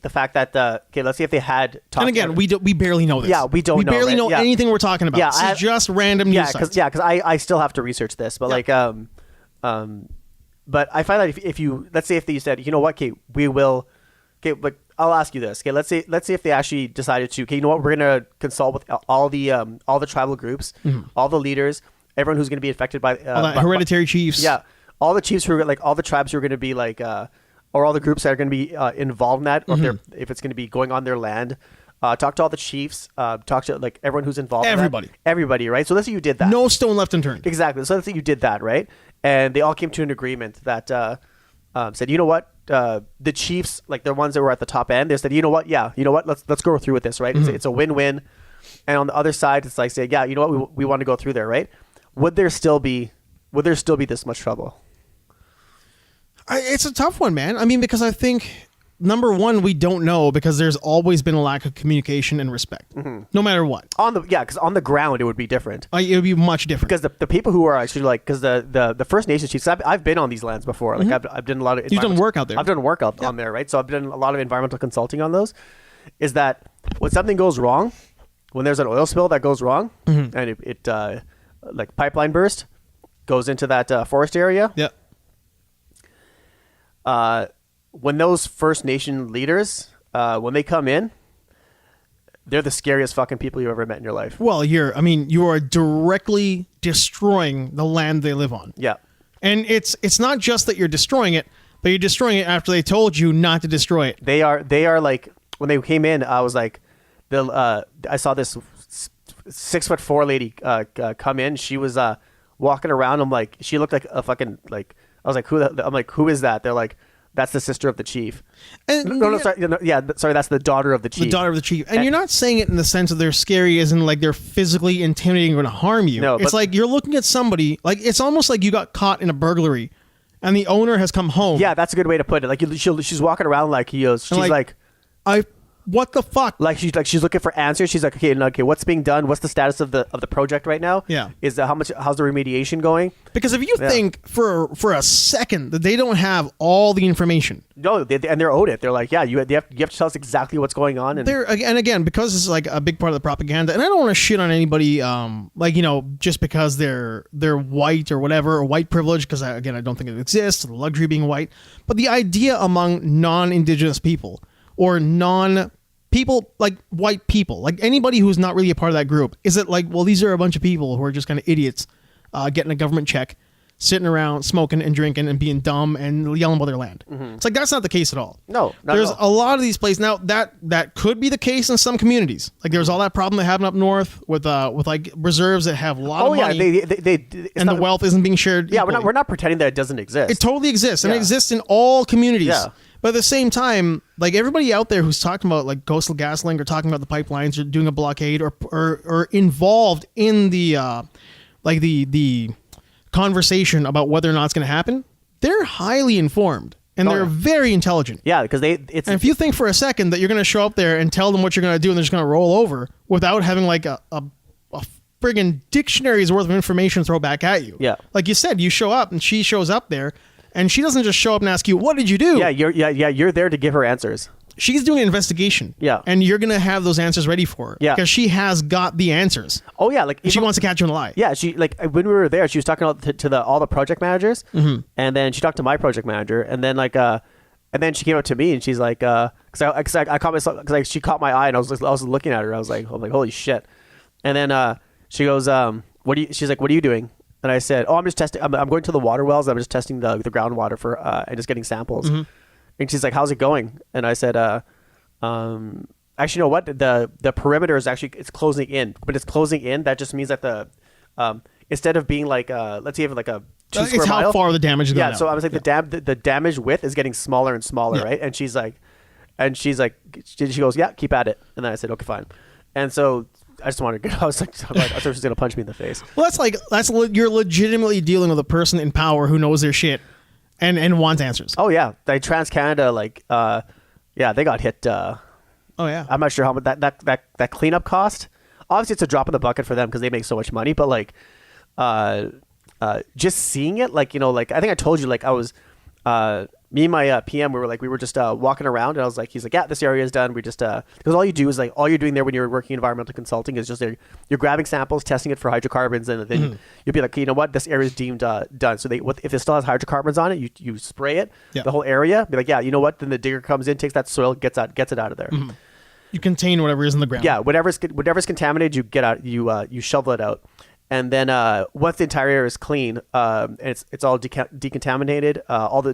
fact that let's see if they had talked. And again, we barely know this. Yeah, we don't know. We barely know anything we're talking about. Yeah, this is just random news sites. Because I still have to research this, but but I find that if you, let's say if you said, you know what, okay, we will, okay, but I'll ask you this, okay, let's say if they actually decided to, okay, you know what, we're going to consult with all the tribal groups, all the leaders, everyone who's going to be affected by hereditary chiefs. Yeah, all the chiefs who are like all the tribes who are going to be like, or all the groups that are going to be involved in that, or if it's going to be going on their land. Talk to all the chiefs. Talk to like everyone who's involved. Everybody, right? So let's say you did that. No stone left unturned. Exactly. So let's say you did that, right? And they all came to an agreement that said, you know what, the chiefs, like the ones that were at the top end, they said, you know what, let's go through with this, right? It's a win-win. And on the other side, it's like say, yeah, you know what, we want to go through there, right? Would there still be this much trouble? It's a tough one, man. I mean, because I think. Number one, we don't know because there's always been a lack of communication and respect, no matter what. Because on the ground it would be different. It would be much different because the people who are actually like because the First Nations chiefs. I've been on these lands before. Like I've done a lot of. You've done work out there. I've done work out on there, right? So I've done a lot of environmental consulting on those. Is that when something goes wrong, when there's an oil spill that goes wrong, and it like pipeline burst goes into that forest area. Yeah. When those First Nation leaders, when they come in, they're the scariest fucking people you've ever met in your life. Well, you are directly destroying the land they live on. Yeah. And it's not just that you're destroying it, but you're destroying it after they told you not to destroy it. They are like, when they came in, I was like, I saw this 6'4" lady come in. She was walking around. I'm like, she looked like a fucking, like, I was like, who is that? They're like, that's the sister of the chief. Sorry, that's the daughter of the chief. The daughter of the chief. And you're not saying it in the sense that they're scary as in like they're physically intimidating or going to harm you. No, it's like you're looking at somebody, like it's almost like you got caught in a burglary and the owner has come home. Yeah, that's a good way to put it. Like she's walking around like she's like, I what the fuck? Like she's looking for answers. She's like, okay, what's being done? What's the status of the project right now? Yeah. How's the remediation going? Because if you think for a second that they don't have all the information. No, and they're owed it. They're like, yeah, you have to tell us exactly what's going on. And again, because it's like a big part of the propaganda, and I don't want to shit on anybody, just because they're white or whatever, or white privilege, because I don't think it exists, the luxury of being white. But the idea among non-Indigenous people or non-people, like white people, like anybody who's not really a part of that group, is it like, well, these are a bunch of people who are just kind of idiots getting a government check, sitting around smoking and drinking and being dumb and yelling about their land. Mm-hmm. It's like, that's not the case at all. No, not there's at all. a lot of these places now that could be the case in some communities. Like there's all that problem that happened up north with like reserves that have a lot of money. And the wealth isn't being shared. Yeah, equally. we're not pretending that it doesn't exist. It totally exists, and it exists in all communities. Yeah. But at the same time, like everybody out there who's talking about like Coastal GasLink or talking about the pipelines or doing a blockade or involved in the the conversation about whether or not it's going to happen, they're highly informed and they're very intelligent. Yeah, because and if you think for a second that you're going to show up there and tell them what you're going to do and they're just going to roll over without having like a friggin' dictionary's worth of information throw back at you. Yeah. Like you said, you show up and she shows up there and she doesn't just show up and ask you, what did you do? Yeah, you're there to give her answers. She's doing an investigation. Yeah. And you're going to have those answers ready for her. Yeah. Because she has got the answers. Oh, yeah. Like she wants to catch you in a lie. Yeah. She, like, when we were there, she was talking to all the project managers. Mm-hmm. And then she talked to my project manager. And then, and then she came up to me and she's like, because I caught myself, because she caught my eye and I was looking at her. I was like, holy shit. And then she goes, she's like, what are you doing? And I said, I'm just testing. I'm going to the water wells. I'm just testing the groundwater for and just getting samples. Mm-hmm. And she's like, how's it going? And I said, actually, you know what? The perimeter is it's closing in, but it's closing in. That just means that the instead of being like let's say you have like a 2 square mile. It's how far the damage is going. Yeah. So I was like, the damage width is getting smaller and smaller, right? And she goes, yeah, keep at it. And then I said, okay, fine. And so I just wanted to go. I was like, I thought she was going to punch me in the face. Well, you're legitimately dealing with a person in power who knows their shit and wants answers. Oh yeah, like Trans-Canada, they got hit. Oh yeah, I'm not sure how much that cleanup cost. Obviously, it's a drop in the bucket for them because they make so much money. But like, just seeing it, like I think I told you, like I was. Me and my PM, we were just walking around, and I was like, he's like, yeah, this area is done. We just because all you do is all you're doing there when you're working environmental consulting is just you're grabbing samples, testing it for hydrocarbons, and then you'll be like, you know what, this area is deemed done. So if it still has hydrocarbons on it, you spray it, the whole area. Be like, yeah, you know what? Then the digger comes in, takes that soil, gets it out of there. Mm-hmm. You contain whatever is in the ground. Yeah, whatever's contaminated, you get out. You shovel it out. And then once the entire area is clean, and it's all decontaminated, all the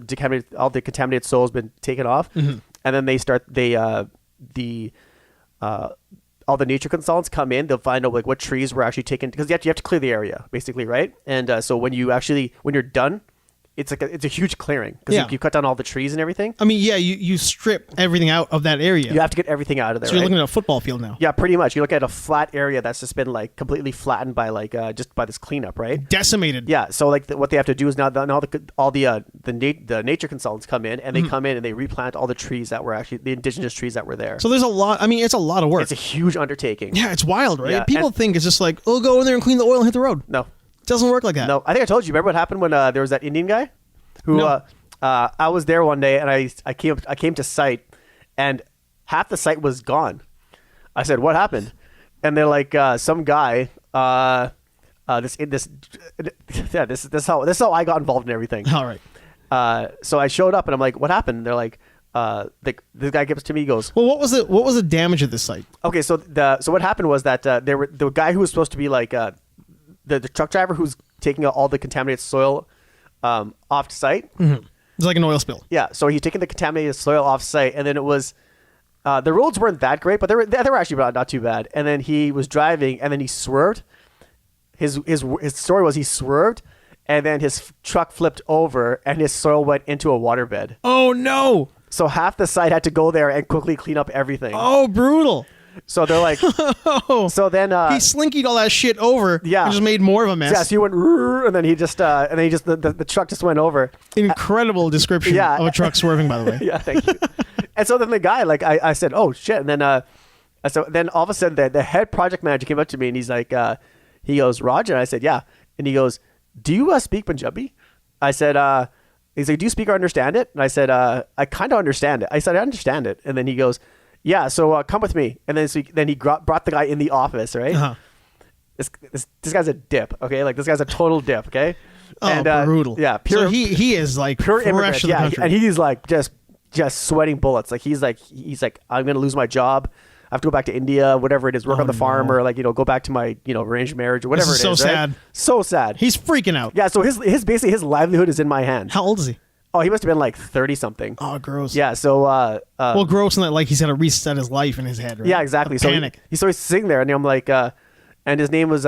contaminated soil has been taken off, and then they start all the nature consultants come in. They'll find out like what trees were actually taken, because you have to clear the area basically, right? And so when you're done, it's a huge clearing because you cut down all the trees and everything. I mean, yeah, you strip everything out of that area. You have to get everything out of there. So you're looking at a football field now. Yeah, pretty much. You look at a flat area that's just been like completely flattened by just by this cleanup, right? Decimated. Yeah. So like what they have to do is now all the nature consultants come in and they come in and they replant all the trees that were actually the indigenous trees that were there. So there's a lot. I mean, it's a lot of work. It's a huge undertaking. Yeah, it's wild, right? Yeah, People think it's just like, oh, go in there and clean the oil and hit the road. No, it doesn't work like that. No, I think I told you. Remember what happened when there was that Indian guy? Who I was there one day and I came to site and half the site was gone. I said, what happened? And they're like, some guy this is how I got involved in everything. All right. So I showed up and I'm like, what happened? And they're like, this guy gives to me, he goes, well, what was the damage at this site? Okay, so what happened was that the guy who was supposed to be like the truck driver who's taking out all the contaminated soil off site. Mm-hmm. It's like an oil spill. Yeah, so he's taking the contaminated soil off site, and then it was the roads weren't that great, but they were actually not too bad. And then he was driving, and then he swerved. His story was he swerved, and then his truck flipped over, and his soil went into a waterbed. Oh no! So half the site had to go there and quickly clean up everything. Oh, brutal! So they're like, so then he slinkied all that shit over. Yeah, and just made more of a mess. Yeah, so he went, and then the truck just went over. Incredible description of a truck swerving, by the way. Yeah, thank you. And so then the guy, like, I said, oh shit. And then, so then all of a sudden the head project manager came up to me and he's like, he goes, Roger. And I said, yeah. And he goes, do you speak Punjabi? I said, he's like, do you speak or understand it? And I said, I kind of understand it. I said, I understand it. And then he goes, yeah, so come with me. And then then he brought the guy in the office, right? Uh-huh. This guy's a dip, okay? Like, this guy's a total dip, okay? Oh, and, brutal. Yeah, pure. So he is like pure fresh immigrant, to the country. and he's like just sweating bullets. Like he's like I'm gonna lose my job. I have to go back to India, whatever it is, work on the farm, or like go back to my arranged marriage or whatever this is it is. So right? sad. So sad. He's freaking out. Yeah. So his basically his livelihood is in my hands. How old is he? Oh, he must have been like 30 something. Oh, gross. Yeah. So well, gross in that like he's gonna reset his life in his head. Right? Yeah, exactly. So panic. He's always sitting there, and I'm like, and his name was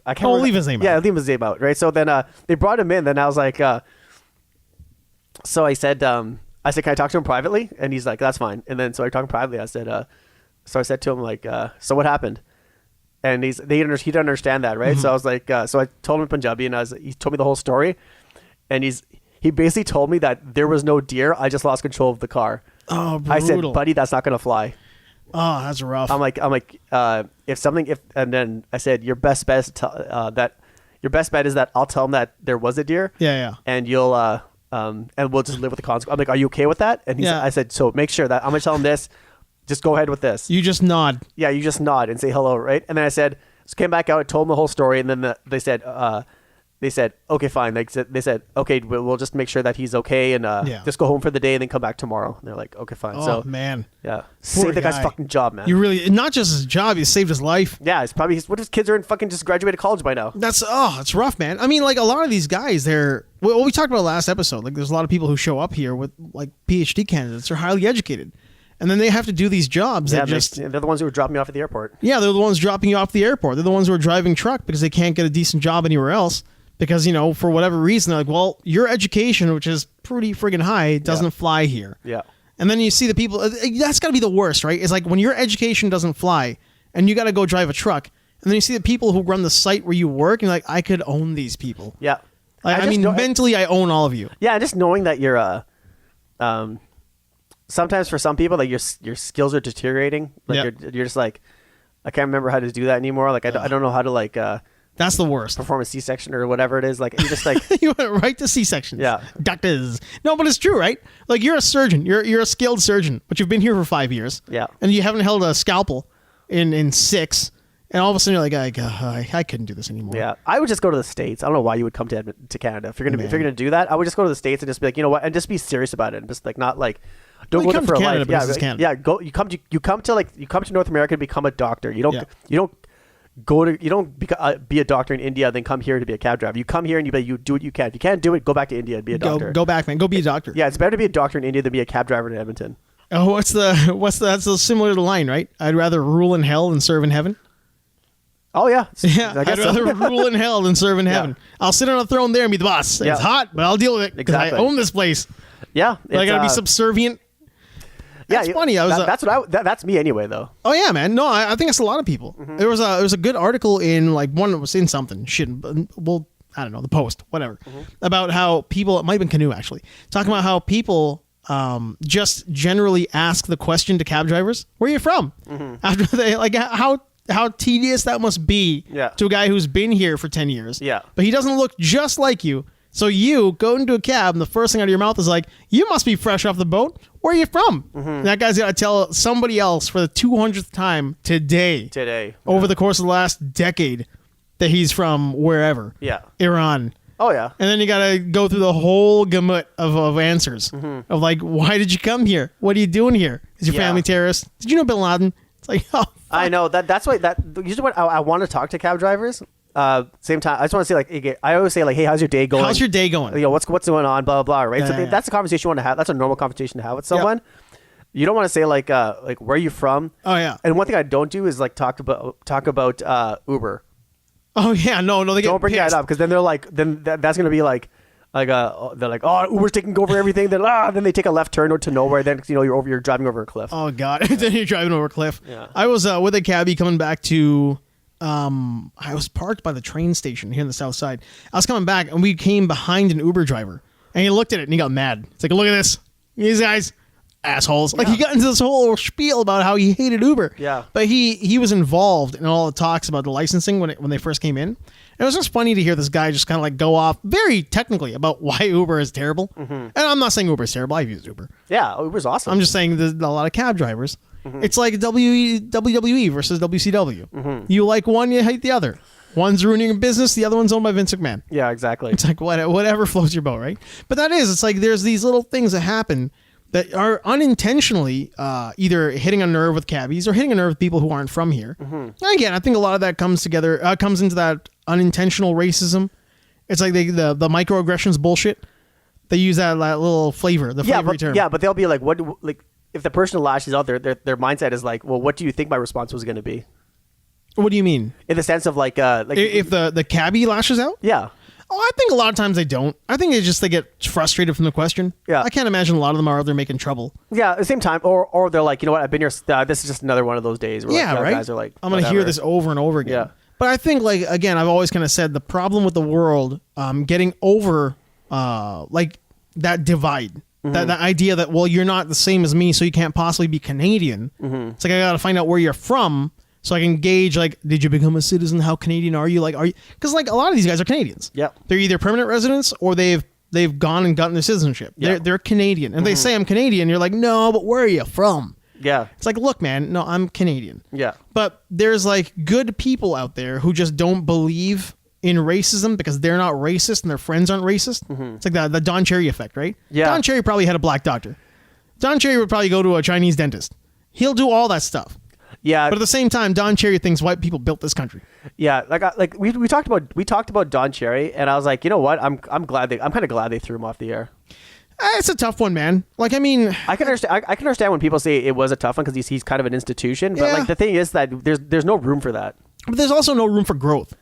I can't. Oh, leave his name out. Yeah, leave his name out. Right. So then they brought him in. Then I was like, so I said, can I talk to him privately? And he's like, that's fine. And then so I talked to him privately. I said, so I said to him like, so what happened? And he didn't understand that, right? Mm-hmm. So I was like, so I told him in Punjabi, and he told me the whole story, and he basically told me that there was no deer. I just lost control of the car. Oh, brutal. I said, buddy, that's not gonna fly. Oh, that's rough. I'm like, and then I said, your best bet is that I'll tell him that there was a deer. Yeah. And you'll and we'll just live with the consequence. I'm like, are you okay with that? And I said, so make sure that I'm gonna tell him this. Just go ahead with this. You just nod. Yeah, you just nod and say hello, right? And then I said, so came back out, told them the whole story, and then they said, okay, fine. They said, okay, we'll just make sure that he's okay, and just go home for the day and then come back tomorrow. And they're like, okay, fine. Oh, so man. Yeah. Saved the guy's fucking job, man. You really, not just his job, you saved his life. Yeah, it's probably, what if his kids are in fucking just graduated college by now? It's rough, man. I mean, like a lot of these guys, what we talked about last episode, like there's a lot of people who show up here with like PhD candidates, are highly educated. And then they have to do these jobs. Yeah, they're the ones who are dropping me off at the airport. Yeah, they're the ones dropping you off the airport. They're the ones who are driving truck because they can't get a decent job anywhere else. Because, for whatever reason, they're like, well, your education, which is pretty friggin' high, doesn't fly here. Yeah. And then you see the people, that's got to be the worst, right? It's like when your education doesn't fly and you got to go drive a truck, and then you see the people who run the site where you work, and you're like, I could own these people. Yeah. Mentally, I own all of you. Yeah, just knowing that you're sometimes for some people, like your skills are deteriorating. Like you're just like, I can't remember how to do that anymore. Like I don't know how to like that's the worst. Perform a C-section or whatever it is. Like you're just like you went right to C-sections. Yeah, doctors. No, but it's true, right? Like you're a surgeon. You're a skilled surgeon, but you've been here for 5 years. Yeah, and you haven't held a scalpel in 6. And all of a sudden you're like, I couldn't do this anymore. Yeah, I would just go to the States. I don't know why you would come to Canada if you're gonna do that. I would just go to the States and just be like, you know what, and just be serious about it, and just like not like. Don't go there for a life. Yeah, go. You come to North America to become a doctor. You don't be a doctor in India, then come here to be a cab driver. You come here and you do what you can. If you can't do it, go back to India and be a doctor. Go back, man. Go be a doctor. Yeah, it's better to be a doctor in India than be a cab driver in Edmonton. Oh, that's similar to the line, right? I'd rather rule in hell than serve in heaven. Oh yeah, I'd rather rule in hell than serve in heaven. I'll sit on a throne there and be the boss. It's hot, but I'll deal with it because I own this place. Yeah, I gotta be subservient. Yeah, it's funny. That's me anyway, though. Oh yeah, man. No, I think it's a lot of people. Mm-hmm. There was a good article in like one that was in something. Well, I don't know, the Post, whatever, about how people. It might have been Canoe actually talking about how people just generally ask the question to cab drivers, "Where are you from?" After they like how tedious that must be to a guy who's been here for 10 years. Yeah, but he doesn't look just like you. So you go into a cab and the first thing out of your mouth is like, you must be fresh off the boat. Where are you from? And that guy's got to tell somebody else for the 200th time today over the course of the last decade that he's from wherever. Yeah. Iran. Oh, yeah. And then you got to go through the whole gamut of answers of like, why did you come here? What are you doing here? Is your family terrorist? Did you know Bin Laden? It's like, oh, fuck. I know. That's why usually when I want to talk to cab drivers. Same time, I just want to say like, I always say like, hey, how's your day going? How's your day going? You know, what's going on? Blah blah blah. Right. So that's a conversation you want to have. That's a normal conversation to have with someone. Yep. You don't want to say like where are you from? Oh yeah. And one thing I don't do is like talk about Uber. Oh yeah, no, they don't bring pissed. that up because then they're like, that's gonna be like they're like, oh, Uber's taking over everything. Then they take a left turn to nowhere. Then you're driving over a cliff. Oh god, then you're driving over a cliff. Yeah. I was with a cabbie coming back to. I was parked by the train station here in the south side. I was coming back and we came behind an Uber driver and he looked at it and he got mad. It's like, look at this. These guys, assholes. Like he got into this whole spiel about how he hated Uber. Yeah. But he was involved in all the talks about the licensing when they first came in. And it was just funny to hear this guy just kind of like go off very technically about why Uber is terrible. And I'm not saying Uber is terrible. I've used Uber. Yeah, Uber's awesome. I'm just saying there's a lot of cab drivers. It's like WWE versus WCW. You like one, you hate the other. One's ruining a business, the other one's owned by Vince McMahon. Yeah, exactly. It's like whatever floats your boat, right? But it's like there's these little things that happen that are unintentionally either hitting a nerve with cabbies or hitting a nerve with people who aren't from here. And again, I think a lot of that comes into that unintentional racism. It's like the microaggressions bullshit. They use that little flavor, the flavory term. Yeah, but they'll be like, what? Like, if the person who lashes out, their mindset is like, well, what do you think my response was going to be? What do you mean? In the sense of like if the cabbie lashes out? Yeah. Oh, I think a lot of times they don't. I think they get frustrated from the question. Yeah. I can't imagine a lot of them are out there making trouble. Yeah, at the same time, or they're like, you know what, I've been here. This is just another one of those days where right? guys are like, I'm going to hear this over and over again. Yeah. But I think, like, again, I've always kind of said the problem with the world getting over like that divide, that idea that, well, you're not the same as me, so you can't possibly be Canadian. It's like I got to find out where you're from so I can gauge, like, did you become a citizen? How Canadian are you? Like, are you? Because like a lot of these guys are Canadians. Yep. They're either permanent residents or they've gone and gotten their citizenship. Yeah. They're Canadian, and they say I'm Canadian. You're like, no, but where are you from? Yeah. It's like, look, man, no, I'm Canadian. Yeah. But there's like good people out there who just don't believe in racism because they're not racist and their friends aren't racist. It's like the Don Cherry effect, right? Yeah. Don Cherry probably had a black doctor. Don Cherry would probably go to a Chinese dentist. He'll do all that stuff. Yeah. But at the same time, Don Cherry thinks white people built this country. Yeah. Like we talked about Don Cherry, and I was like, you know what? I'm kind of glad they threw him off the air. It's a tough one, man. Like, I mean, I can understand when people say it was a tough one because he's kind of an institution. But like the thing is that there's no room for that. But there's also no room for growth.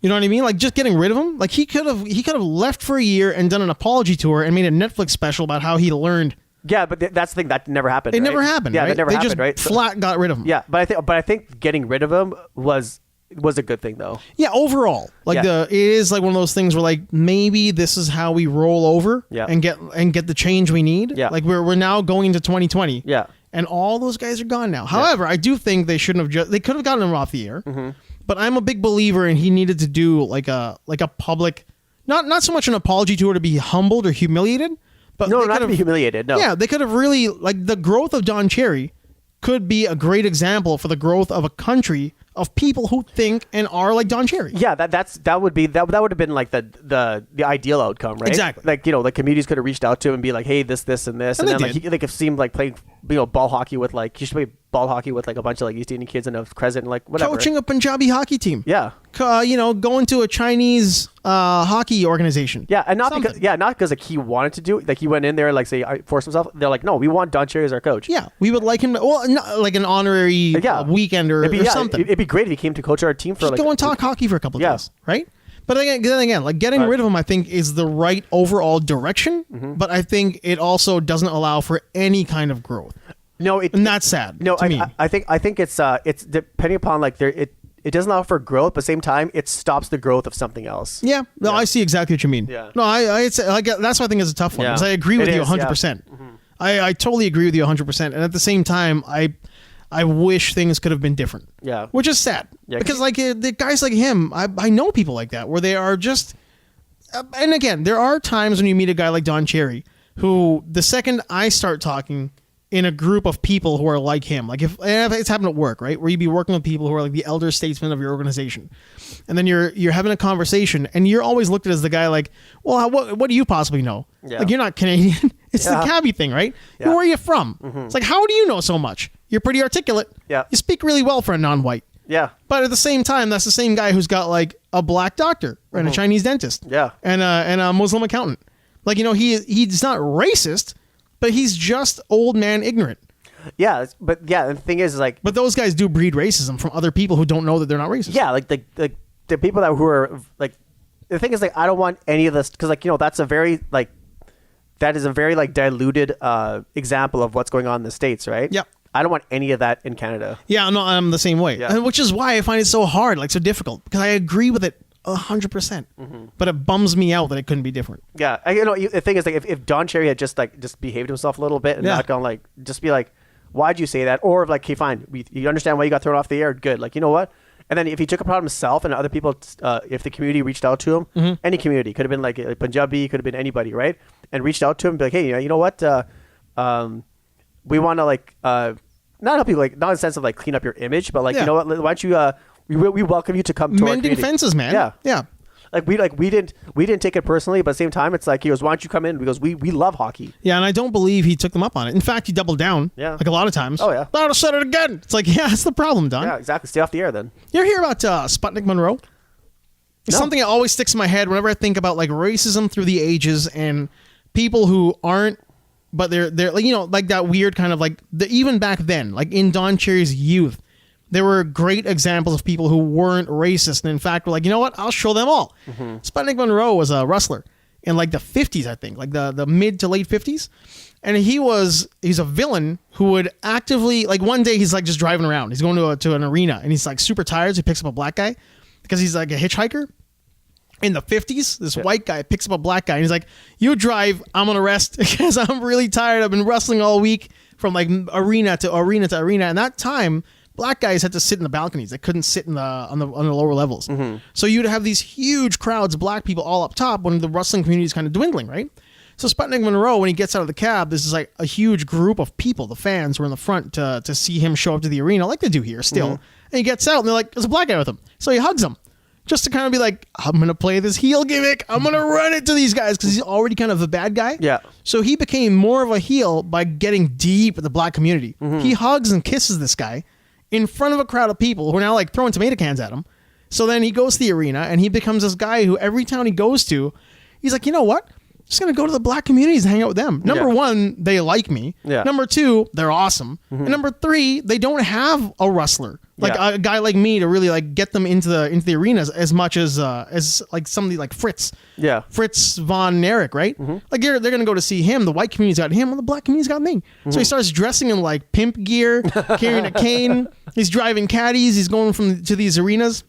You know what I mean? Like, just getting rid of him. Like, he could have left for a year and done an apology tour and made a Netflix special about how he learned. Yeah, but that's the thing, that never happened. It never happened. Yeah, right? that never happened. Right? They just flat got rid of him. Yeah, but I think getting rid of him was a good thing though. Yeah, overall, like it is like one of those things where like maybe this is how we roll over and get the change we need. Yeah, like we're now going to 2020. Yeah, and all those guys are gone now. However, I do think they shouldn't have. They could have gotten him off the air. But I'm a big believer in he needed to do like a public, not so much an apology tour to be humbled or humiliated. But no, not to be humiliated. No. Yeah, they could have really, like, the growth of Don Cherry could be a great example for the growth of a country of people who think and are like Don Cherry. Yeah, that would have been like the ideal outcome, right? Exactly. Like, you know, the communities could have reached out to him and be like, hey, this, and this, and then like they could seem like playing, you know, ball hockey with like he should play ball hockey with like a bunch of like East Indian kids in a crescent and like whatever. Coaching a Punjabi hockey team. Yeah. You know, going to a Chinese hockey organization. Yeah, and not because like he wanted to do it. Like he went in there like say force himself. They're like, no, we want Don Cherry as our coach. Yeah, we would like him. Not like an honorary weekend or something. It'd be great if he came to coach our team for just like go and talk hockey for a couple of days, right? But then again, like getting rid of him, I think is the right overall direction. But I think it also doesn't allow for any kind of growth. No, and that's sad. No, to me. I think it's depending upon like it doesn't allow for growth, but at the same time, it stops the growth of something else. Yeah, no, I see exactly what you mean. Yeah. No, it's like that's why I think it's a tough one. Because I agree with you 100%. I totally agree with you 100%. And at the same time, I wish things could have been different. Yeah. Which is sad. Yeah, because like the guys like him, I know people like that where they are just. And again, there are times when you meet a guy like Don Cherry, who the second I start talking in a group of people who are like him, like if it's happened at work, right, where you'd be working with people who are like the elder statesmen of your organization, and then you're having a conversation, and you're always looked at as the guy like, well, what do you possibly know? Yeah. Like you're not Canadian. It's the cabbie thing, right? Yeah. Where are you from? It's like, how do you know so much? You're pretty articulate. Yeah. You speak really well for a non-white. Yeah. But at the same time, that's the same guy who's got like a black doctor and a Chinese dentist. Yeah. And a Muslim accountant. Like, you know, he's not racist, but he's just old man ignorant. Yeah, but the thing is like... But those guys do breed racism from other people who don't know that they're not racist. Yeah, like the people who are like... The thing is like, I don't want any of this, because like, you know, that is a very like diluted example of what's going on in the States, right? Yeah. I don't want any of that in Canada. Yeah, no, I'm the same way. Yeah. And which is why I find it so hard, like so difficult, because I agree with it 100%. But it bums me out that it couldn't be different. Yeah, the thing is, like, if Don Cherry had just behaved himself a little bit and not gone, like, just be like, why'd you say that? Or like, okay, fine, you understand why you got thrown off the air? Good. Like, you know what? And then if he took it upon himself and other people, if the community reached out to him, any community, could have been like Punjabi, could have been anybody, right? And reached out to him, be like, hey, you know what? We want to like not help you, like, not in the sense of like clean up your image, but like, you know what? Why don't you? We welcome you to come to our community. Mending fences, man. Yeah. Like we didn't take it personally, but at the same time, it's like he goes, why don't you come in? Because we love hockey. Yeah, and I don't believe he took them up on it. In fact, he doubled down. Yeah, like a lot of times. Oh yeah, I'll said it again. It's like, yeah, that's the problem, Don. Yeah, exactly. Stay off the air then. You ever hear about Sputnik Monroe? It's something that always sticks in my head whenever I think about like racism through the ages and people who aren't, but they're like, you know, like that weird kind of like even back then, like in Don Cherry's youth. There were great examples of people who weren't racist and in fact were like, you know what, I'll show them all. Sputnik Monroe was a wrestler in like the 50s, I think, like the mid to late 50s. And he's a villain who would actively, like one day he's like just driving around. He's going to an arena and he's like super tired. So he picks up a black guy because he's like a hitchhiker. In the 50s, this white guy picks up a black guy and he's like, you drive, I'm going to rest because I'm really tired. I've been wrestling all week from like arena to arena to arena. And that time, black guys had to sit in the balconies. They couldn't sit on the lower levels. So you'd have these huge crowds of black people all up top when the wrestling community is kind of dwindling, right? So Sputnik Monroe, when he gets out of the cab, this is like a huge group of people, the fans were in the front to see him show up to the arena, like they do here still. And he gets out and they're like, there's a black guy with him. So he hugs him just to kind of be like, I'm going to play this heel gimmick. I'm going to run it to these guys because he's already kind of the bad guy. Yeah. So he became more of a heel by getting deep with the black community. He hugs and kisses this guy in front of a crowd of people who are now like throwing tomato cans at him. So then he goes to the arena and he becomes this guy who every town he goes to, he's like, you know what? I'm just going to go to the black communities and hang out with them. Number one, they like me. Yeah. Number two, they're awesome. And number three, they don't have a wrestler, like a guy like me to really like get them into the arenas as much as like somebody like Fritz. Yeah. Fritz von Erich, right? Like they're going to go to see him. The white community's got him and the black community's got me. So he starts dressing in like pimp gear, carrying a cane. He's driving caddies. He's going to these arenas,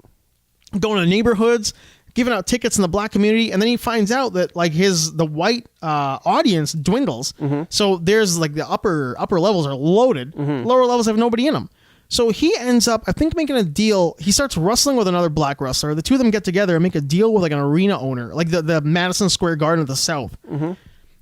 going to neighborhoods, giving out tickets in the black community, and then he finds out that like the white audience dwindles. So there's like the upper levels are loaded, lower levels have nobody in them. So he ends up, I think, making a deal. He starts wrestling with another black wrestler. The two of them get together and make a deal with like an arena owner, like the Madison Square Garden of the South.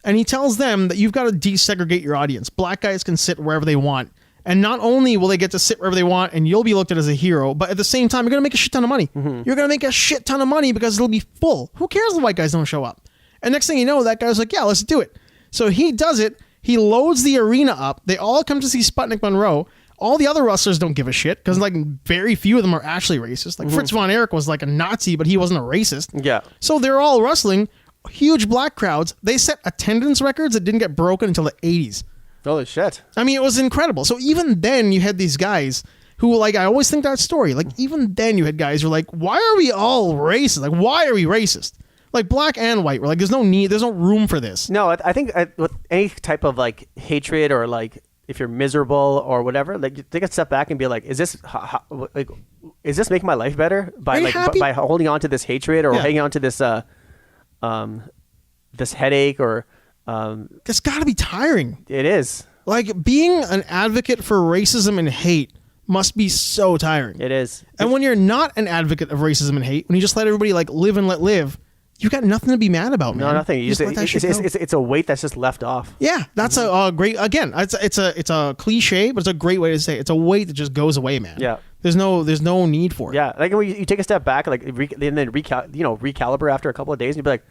And he tells them that you've got to desegregate your audience. Black guys can sit wherever they want. And not only will they get to sit wherever they want and you'll be looked at as a hero, but at the same time, you're going to make a shit ton of money. You're going to make a shit ton of money because it'll be full. Who cares if the white guys don't show up? And next thing you know, that guy's like, yeah, let's do it. So he does it. He loads the arena up. They all come to see Sputnik Monroe. All the other wrestlers don't give a shit because like very few of them are actually racist. Like Fritz von Erich was like a Nazi, but he wasn't a racist. Yeah. So they're all wrestling. Huge black crowds. They set attendance records that didn't get broken until the 80s. Holy shit. I mean, it was incredible. So even then you had these guys who, like, I always think that story, like even then you had guys who were like, why are we all racist? Like, why are we racist? Like black and white were like, there's no room for this. No, I think with any type of like hatred or like if you're miserable or whatever, like take a step back and be like, is this making my life better by holding on to this hatred or hanging on to this this headache or it's got to be tiring. It is. Like being an advocate for racism and hate must be so tiring. It is. And when you're not an advocate of racism and hate, when you just let everybody like live and let live, you've got nothing to be mad about, man. No, nothing. It's a weight that's just left off. Yeah, that's a great. Again, it's a cliche, but it's a great way to say it. It's a weight that just goes away, man. Yeah. There's no need for it. Yeah, like when you take a step back, like and then recalibrate after a couple of days, and you be like,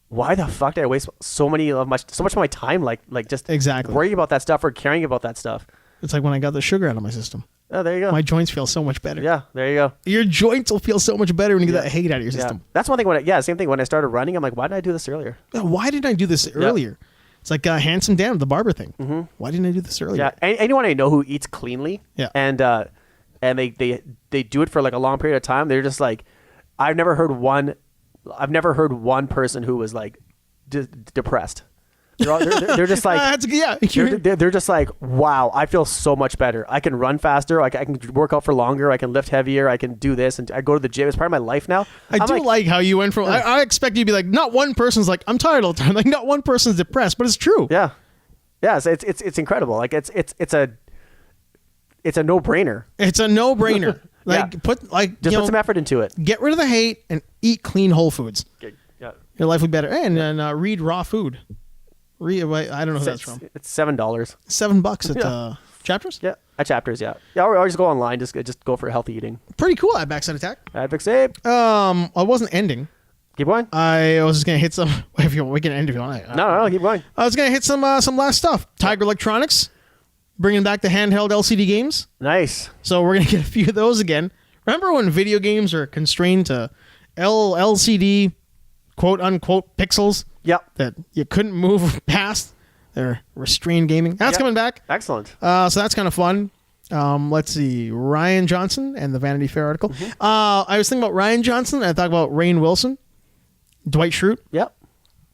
why the fuck did I waste so much of my time like just worrying about that stuff or caring about that stuff? It's like when I got the sugar out of my system. Oh, there you go. My joints feel so much better. Yeah, there you go. Your joints will feel so much better when you get that hate out of your system. That's one thing. Same thing. When I started running, I'm like, why didn't I do this earlier? Why didn't I do this earlier? It's like Handsome Dan, the barber thing. Why didn't I do this earlier? Yeah, anyone I know who eats cleanly, and they do it for like a long period of time. They're just like, I've never heard one person who was like depressed. They're just like, yeah. they're just like, wow, I feel so much better. I can run faster. I can work out for longer. I can lift heavier. I can do this. And I go to the gym. It's part of my life now. I do like how you went from, I expect you to be like, not one person's like, I'm tired all the time. Like not one person's depressed, but it's true. Yeah. Yeah. So it's incredible. Like it's a no-brainer. It's a no-brainer. Like put some effort into it. Get rid of the hate and eat clean whole foods. Okay. Yeah. Your life will be better. And read Raw Food. I don't know who that's from. It's $7. $7 at Chapters? Yeah, at Chapters, yeah. Yeah, or just go online. Just go for healthy eating. Pretty cool at Backside Attack. At Backside. I wasn't ending. Keep going. I was just going to hit some... we can end if you want. No, keep going. I was going to hit some last stuff. Tiger Electronics, bringing back the handheld LCD games. Nice. So we're going to get a few of those again. Remember when video games are constrained to LCD, quote-unquote, pixels? Yep. That you couldn't move past. They're restrained gaming. That's coming back. Excellent. So that's kind of fun. Let's see. Ryan Johnson and the Vanity Fair article. Mm-hmm. I was thinking about Ryan Johnson. And I thought about Rainn Wilson, Dwight Schrute. Yep.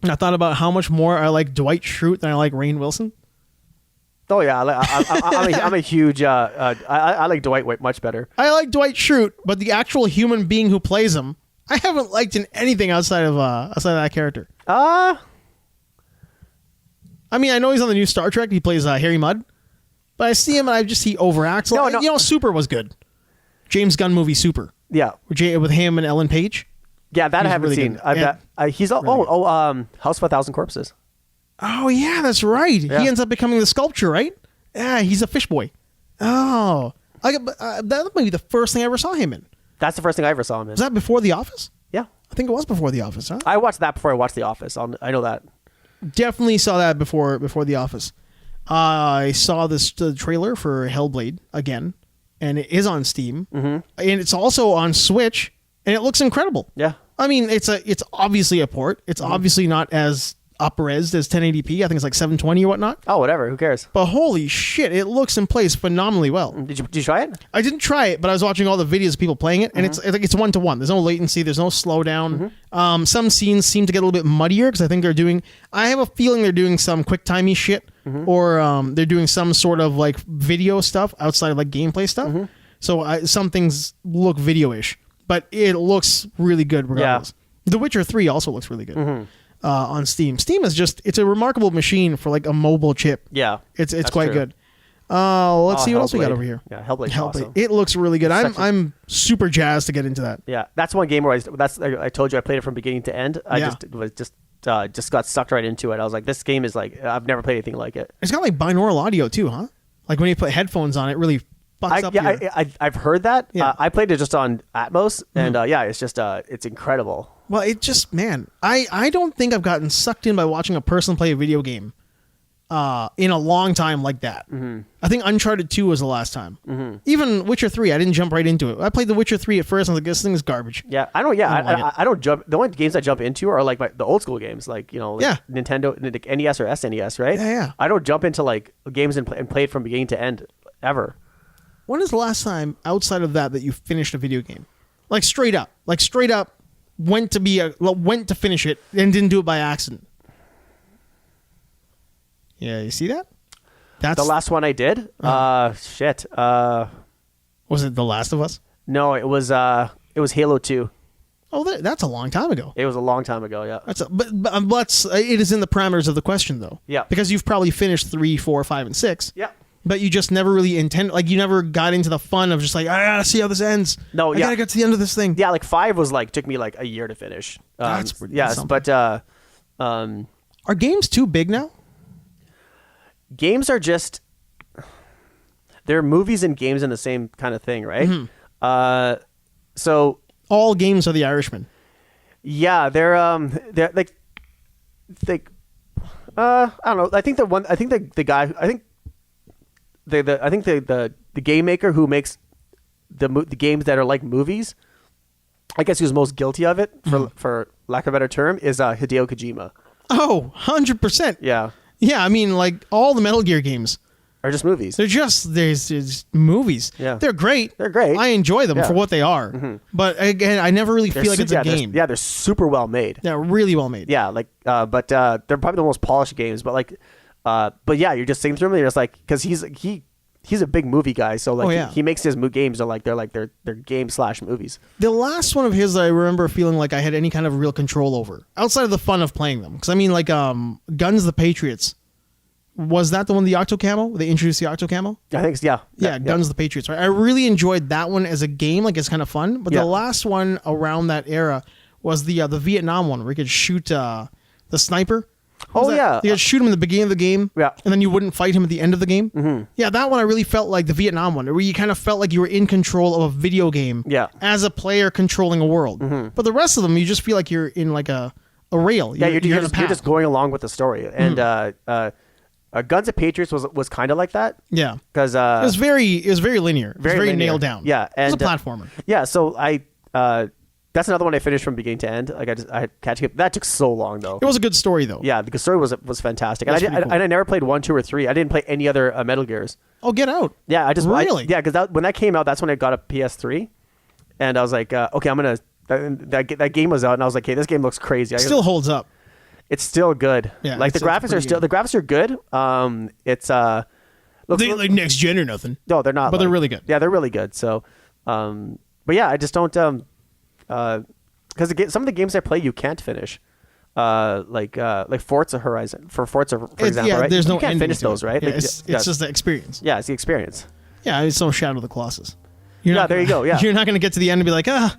And I thought about how much more I like Dwight Schrute than I like Rainn Wilson. Oh yeah, I'm a huge. I like Dwight much better. I like Dwight Schrute, but the actual human being who plays him, I haven't liked in anything outside of that character. I mean, I know he's on the new Star Trek. He plays Harry Mudd, but I see him and he overacts. No. You know, Super was good. James Gunn movie Super. Yeah, with him and Ellen Page. Yeah, that I haven't seen. He's House of 1,000 Corpses. Oh yeah, that's right. Yeah. He ends up becoming the sculpture, right? Yeah, he's a fish boy. Oh, that might be the first thing I ever saw him in. That's the first thing I ever saw him in. Was that before The Office? Yeah, I think it was before The Office. Huh? I watched that before I watched The Office. I know that. Definitely saw that before The Office. I saw the trailer for Hellblade again, and it is on Steam, and it's also on Switch, and it looks incredible. Yeah, I mean, it's obviously a port. It's obviously not as up-res as 1080p. I think it's like 720 or whatnot. Oh, whatever. Who cares? But holy shit, it looks and plays phenomenally well. Did you try it? I didn't try it, but I was watching all the videos of people playing it, and it's one-to-one. There's no latency. There's no slowdown. Some scenes seem to get a little bit muddier because I think I have a feeling they're doing some quick-timey shit, or they're doing some sort of like video stuff outside of like gameplay stuff. So some things look video-ish, but it looks really good regardless. Yeah. The Witcher 3 also looks really good. On Steam. Steam is it's a remarkable machine for like a mobile chip. Yeah. It's quite good. Let's see what else we got over here. Yeah, Hellblade. Awesome. It looks really good. I'm super jazzed to get into that. Yeah. That's one game where I told you I played it from beginning to end. I just got sucked right into it. I was like, this game is like, I've never played anything like it. It's got like binaural audio too, huh? Like when you put headphones on, it really fucks up I've heard that. Yeah. I played it just on Atmos, and it's just it's incredible. Well, it just, man, I don't think I've gotten sucked in by watching a person play a video game in a long time like that. I think Uncharted 2 was the last time. Even Witcher 3, I didn't jump right into it. I played The Witcher 3 at first, and I was like, this thing is garbage. Yeah, I don't jump. The only games I jump into are like the old school games, like Nintendo, NES or SNES, right? Yeah. I don't jump into like games and play it from beginning to end ever. When is the last time outside of that you finished a video game? Like straight up went to finish it and didn't do it by accident. Yeah, you see that? That's the last one I did. Shit. Was it The Last of Us? No, it was Halo 2. Oh, that's a long time ago. It was a long time ago. Yeah. But it is in the parameters of the question though. Yeah. Because you've probably finished 3, 4, 5, and 6. Yeah. But you just never really you never got into the fun of just like, I gotta see how this ends. No, I gotta get to the end of this thing. Yeah, like 5 took me like a year to finish. That's pretty yes, but are games too big now? Games are just they're movies and games in the same kind of thing, right? So all games are The Irishman. Yeah, they're like I don't know. I think the guy. I think the game maker who makes the games that are like movies, I guess who's most guilty of it, for lack of a better term, is Hideo Kojima. Oh, 100%. Yeah. Yeah, I mean, like all the Metal Gear games. are just movies. They're just movies. Yeah. They're great. They're great. I enjoy them for what they are. Mm-hmm. But again, I never really feel like it's a game. They're super well made. Yeah, really well made. Yeah, like, but they're probably the most polished games. But like, but yeah, you're just sitting through them. And you're just like, because he's a big movie guy, so like he makes his games they're game/movies. The last one of his, I remember feeling like I had any kind of real control over, outside of the fun of playing them. Because I mean, like Guns the Patriots. Was that the one, the Octo Camo? They introduced the Octo Camo? I think so, yeah. Guns the Patriots. Right? I really enjoyed that one as a game. Like, it's kind of fun. But the last one around that era was the Vietnam one, where you could shoot the sniper. You could shoot him in the beginning of the game, and then you wouldn't fight him at the end of the game. Mm-hmm. Yeah, that one I really felt like the Vietnam one, where you kind of felt like you were in control of a video game as a player controlling a world. Mm-hmm. But the rest of them, you just feel like you're in like a rail. You're just going along with the story. And Guns of Patriots was kind of like that. Yeah, because it was very linear. It was very linear. nailed down. Yeah, and it was a platformer. Yeah, so that's another one I finished from beginning to end. Like I had catching up. That took so long though. It was a good story though. Yeah, the story was fantastic. And I never played 1, 2, or 3. I didn't play any other Metal Gears. Oh, get out! Yeah, I just really because when that came out, that's when I got a PS3, and I was like, okay, I'm gonna. That game was out, and I was like, hey, this game looks crazy. It still holds up. It's still good. Yeah, like the graphics are good. It's they like next gen or nothing. No, they're not. But they're really good. Yeah, they're really good. So, but yeah, I just don't because some of the games I play you can't finish. Like Forza Horizon for example, right? There's no you can't finish those, right? Yeah, it's just the experience. Yeah, it's the experience. Yeah, it's no Shadow of the Colossus. There you go. Yeah, you're not going to get to the end and be like, I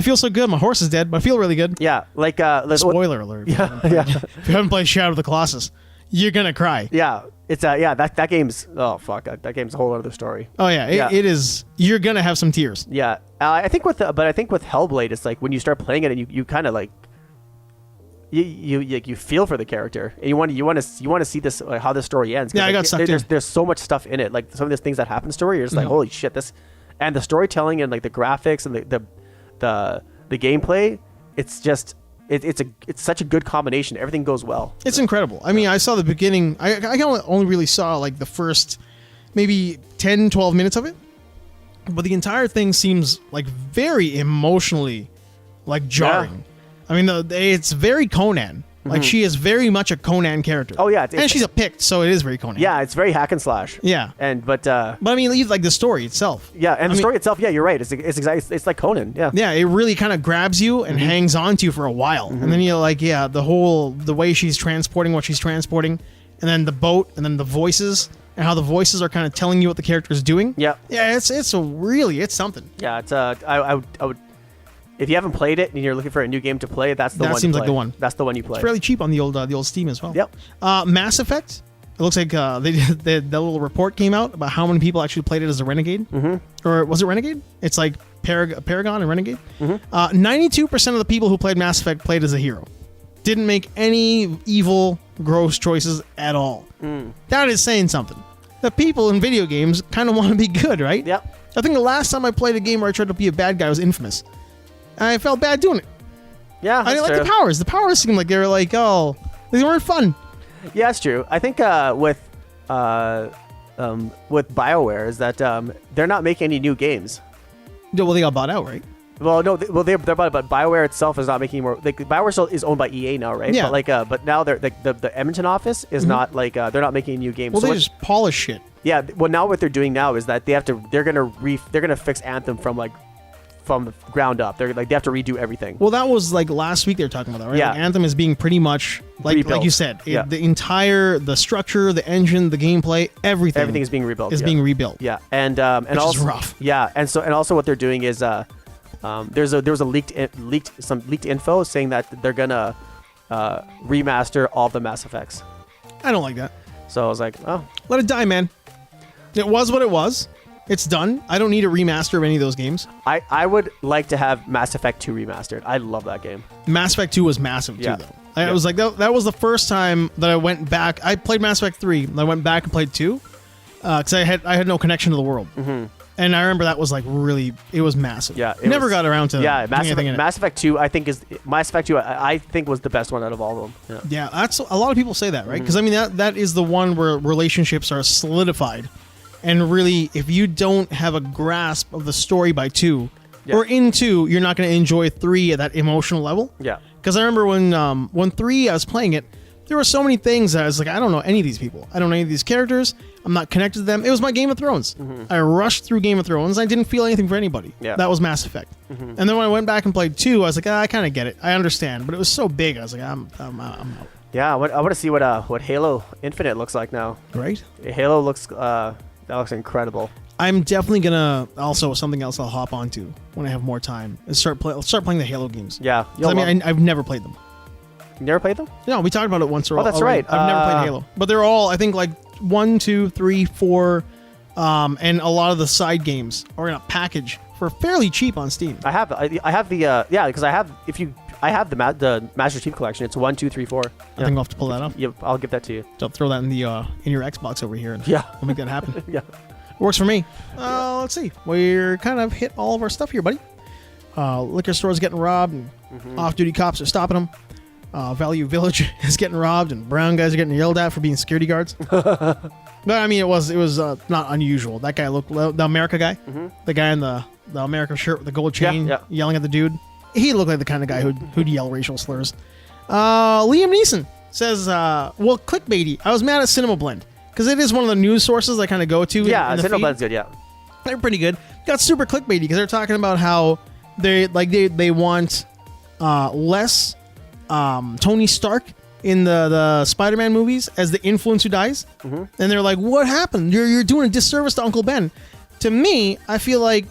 feel so good. My horse is dead, but I feel really good. Yeah, like spoiler alert. Yeah. If you haven't played Shadow of the Colossus, you're gonna cry. Yeah, it's that game's that game's a whole other story. Oh yeah, it is. You're gonna have some tears. Yeah, I think with Hellblade, it's like when you start playing it and you kind of like. You feel for the character, and you want to see this how this story ends. Yeah, I got sucked in. There's so much stuff in it, like some of these things that happen story. You're just like, holy shit, this, and the storytelling and like the graphics and the gameplay. It's just it's such a good combination. Everything goes well. It's incredible. I mean, I saw the beginning. I only really saw like the first maybe 10, 12 minutes of it, but the entire thing seems like very emotionally like jarring. Yeah. I mean, it's very Conan. Like, she is very much a Conan character. Oh, yeah. And she's a Pict, so it is very Conan. Yeah, it's very hack and slash. Yeah. But I mean, like the story itself. Yeah, and the story itself, yeah, you're right. It's like Conan, yeah. Yeah, it really kind of grabs you and hangs on to you for a while. And then you're like, yeah, the way she's transporting what she's transporting, and then the boat, and then the voices, and how the voices are kind of telling you what the character is doing. Yeah. Yeah, it's something. Yeah, it's I would. If you haven't played it and you're looking for a new game to play, that's the one. That seems like the one. That's the one you play. It's fairly cheap on the old Steam as well. Yep. Mass Effect. It looks like the little report came out about how many people actually played it as a Renegade. Mm-hmm. Or was it Renegade? It's like Paragon and Renegade. 92% of the people who played Mass Effect played as a hero. Didn't make any evil, gross choices at all. That is saying something. The people in video games kind of want to be good, right? Yep. I think the last time I played a game where I tried to be a bad guy was Infamous. I felt bad doing it. Yeah, I didn't like the powers. The powers seemed like they were like, they weren't fun. Yeah, that's true. I think with BioWare is that they're not making any new games. No, well, they got bought out, right? Well, no, they're bought, but BioWare itself is not making more. Like BioWare still is owned by EA now, right? Yeah. But but now they're the Edmonton office is not like they're not making new games. Well, they just polish shit. Yeah. Well, now what they're doing now is that they're gonna fix Anthem from the ground up. They have to redo everything. Well, that was like last week they were talking about that, right? Yeah. Like Anthem is being pretty much like you said, the structure, the engine, the gameplay, everything is being rebuilt. Being rebuilt. Yeah, and which also is rough. Yeah, and also what they're doing is there was a leaked info saying that they're gonna remaster all the Mass Effects. I don't like that. So I was like, oh, let it die, man. It was what it was. It's done. I don't need a remaster of any of those games. I would like to have Mass Effect 2 remastered. I love that game. Mass Effect 2 was massive too, though. I was like, that was the first time that I went back. I played Mass Effect 3, and I went back and played 2, because I had no connection to the world. Yeah. And I remember that was like really, it was massive. Yeah. Never got around to Yeah, doing anything in it. Mass Effect 2, I think I think was the best one out of all of them. Yeah, that's a lot of people say that, right? Because I mean that is the one where relationships are solidified, and really, if you don't have a grasp of the story by 2, or in 2, you're not going to enjoy 3 at that emotional level. Yeah. Because I remember when 3, I was playing it, there were so many things that I was like, I don't know any of these people. I don't know any of these characters. I'm not connected to them. It was my Game of Thrones. I rushed through Game of Thrones. I didn't feel anything for anybody. Yeah. That was Mass Effect. And then when I went back and played 2, I was like, I kind of get it. I understand. But it was so big. I was like, I'm out. Yeah, I want to see what Halo Infinite looks like now. Right? Halo looks that looks incredible. I'm definitely gonna also something else I'll hop onto when I have more time is start playing the Halo games. Yeah. 'Cause I mean, I've never played them. You never played them? No, we talked about it once. Oh, that's right. I've never played Halo, but they're all I think like 1, 2, 3, 4, and a lot of the side games are in a package for fairly cheap on Steam. I have the because I have the Master Chief Collection. It's 1, 2, 3, 4. I think I'll have to pull that up. Yep, I'll give that to you. I'll throw that in the in your Xbox over here, and Yeah. we'll make that happen. Yeah. Works for me. Let's see. We're kind of hit all of our stuff here, buddy. Liquor stores getting robbed, and off-duty cops are stopping them. Value Village is getting robbed, and brown guys are getting yelled at for being security guards. But I mean, it was not unusual. That guy looked the America guy, the guy in the America shirt with the gold chain, yelling at the dude. He looked like the kind of guy who'd yell racial slurs. Liam Neeson says, "Well, clickbaity. I was mad at Cinema Blend because it is one of the news sources I kind of go to. Yeah, in the Cinema feed. Blend's good. Yeah, They're pretty good. Got super clickbaity because they're talking about how they want less Tony Stark in the Spider-Man movies as the influence who dies, and they're like, "What happened? You're doing a disservice to Uncle Ben." To me, I feel like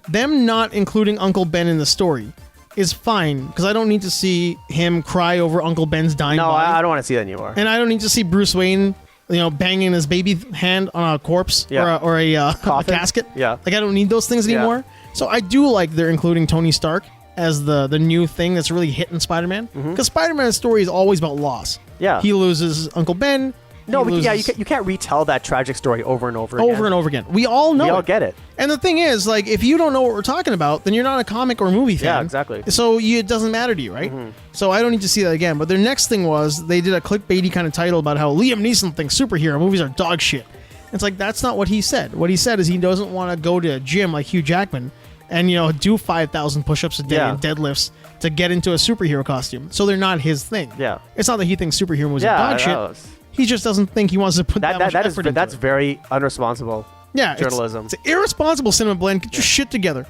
them not including Uncle Ben in the story is fine because I don't need to see him cry over Uncle Ben's dying body. I don't want to see that anymore. And I don't need to see Bruce Wayne, banging his baby hand on a corpse or a casket. Yeah. Like, I don't need those things anymore. So I do like they're including Tony Stark as the new thing that's really hitting Spider-Man. Because Spider-Man's story is always about loss. Yeah. He loses Uncle Ben. No, but you can't retell that tragic story over and over again. Over and over again. We all know We all get it. And the thing is, like, if you don't know what we're talking about, then you're not a comic or movie fan. Yeah, exactly. So it doesn't matter to you, right? So I don't need to see that again. But their next thing was they did a clickbaity kind of title about how Liam Neeson thinks superhero movies are dog shit. It's like, that's not what he said. What he said is he doesn't want to go to a gym like Hugh Jackman and, do 5,000 push-ups a day and deadlifts to get into a superhero costume. So they're not his thing. Yeah. It's not that he thinks superhero movies are dog shit. He just doesn't think he wants to put that much effort into That's it. very unresponsible journalism. It's irresponsible, Cinema Blend. Get your shit together.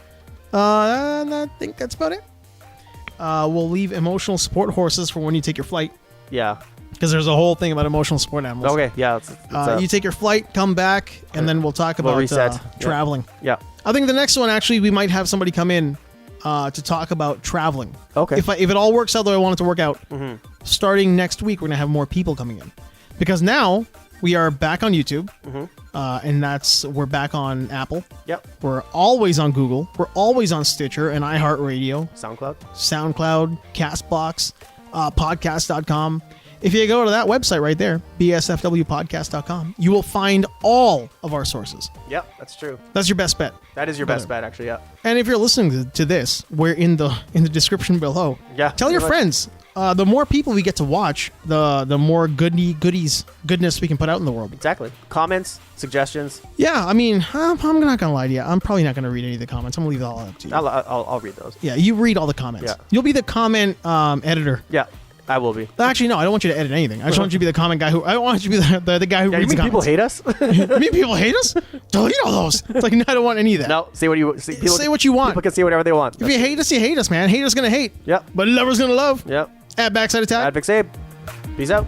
And I think that's about it. We'll leave emotional support horses for when you take your flight. Yeah. Because there's a whole thing about emotional support animals. Okay, yeah. You take your flight, come back, and then we'll talk about traveling. Yeah. I think the next one, actually, we might have somebody come in to talk about traveling. Okay. If it all works out the way I want it to work out, starting next week, we're going to have more people coming in. Because now we are back on YouTube, and we're back on Apple. Yep. We're always on Google. We're always on Stitcher and iHeartRadio. SoundCloud, CastBox, podcast.com. If you go to that website right there, BSFWpodcast.com, you will find all of our sources. Yep, that's true. That's your best bet. That is your best bet, actually, yeah. And if you're listening to this, we're in the description below. Yeah. Tell your friends. The more people we get to watch, the more goodness we can put out in the world. Exactly. Comments, suggestions. Yeah, I mean, I'm not going to lie to you. I'm probably not going to read any of the comments. I'm going to leave it all up to you. I'll read those. Yeah, you read all the comments. Yeah. You'll be the comment editor. Yeah, I will be. Actually, no, I don't want you to edit anything. I just want you to be the comment guy I want you to be the guy who reads the comments. People hate us? You mean people hate us? Delete all those. It's like, no, I don't want any of that. No, say what you want. People can say whatever they want. If you hate us, man. Haters going to hate. Yep. But lovers going to love. Yep. At Backside Attack. At Vic Sabe. Peace out.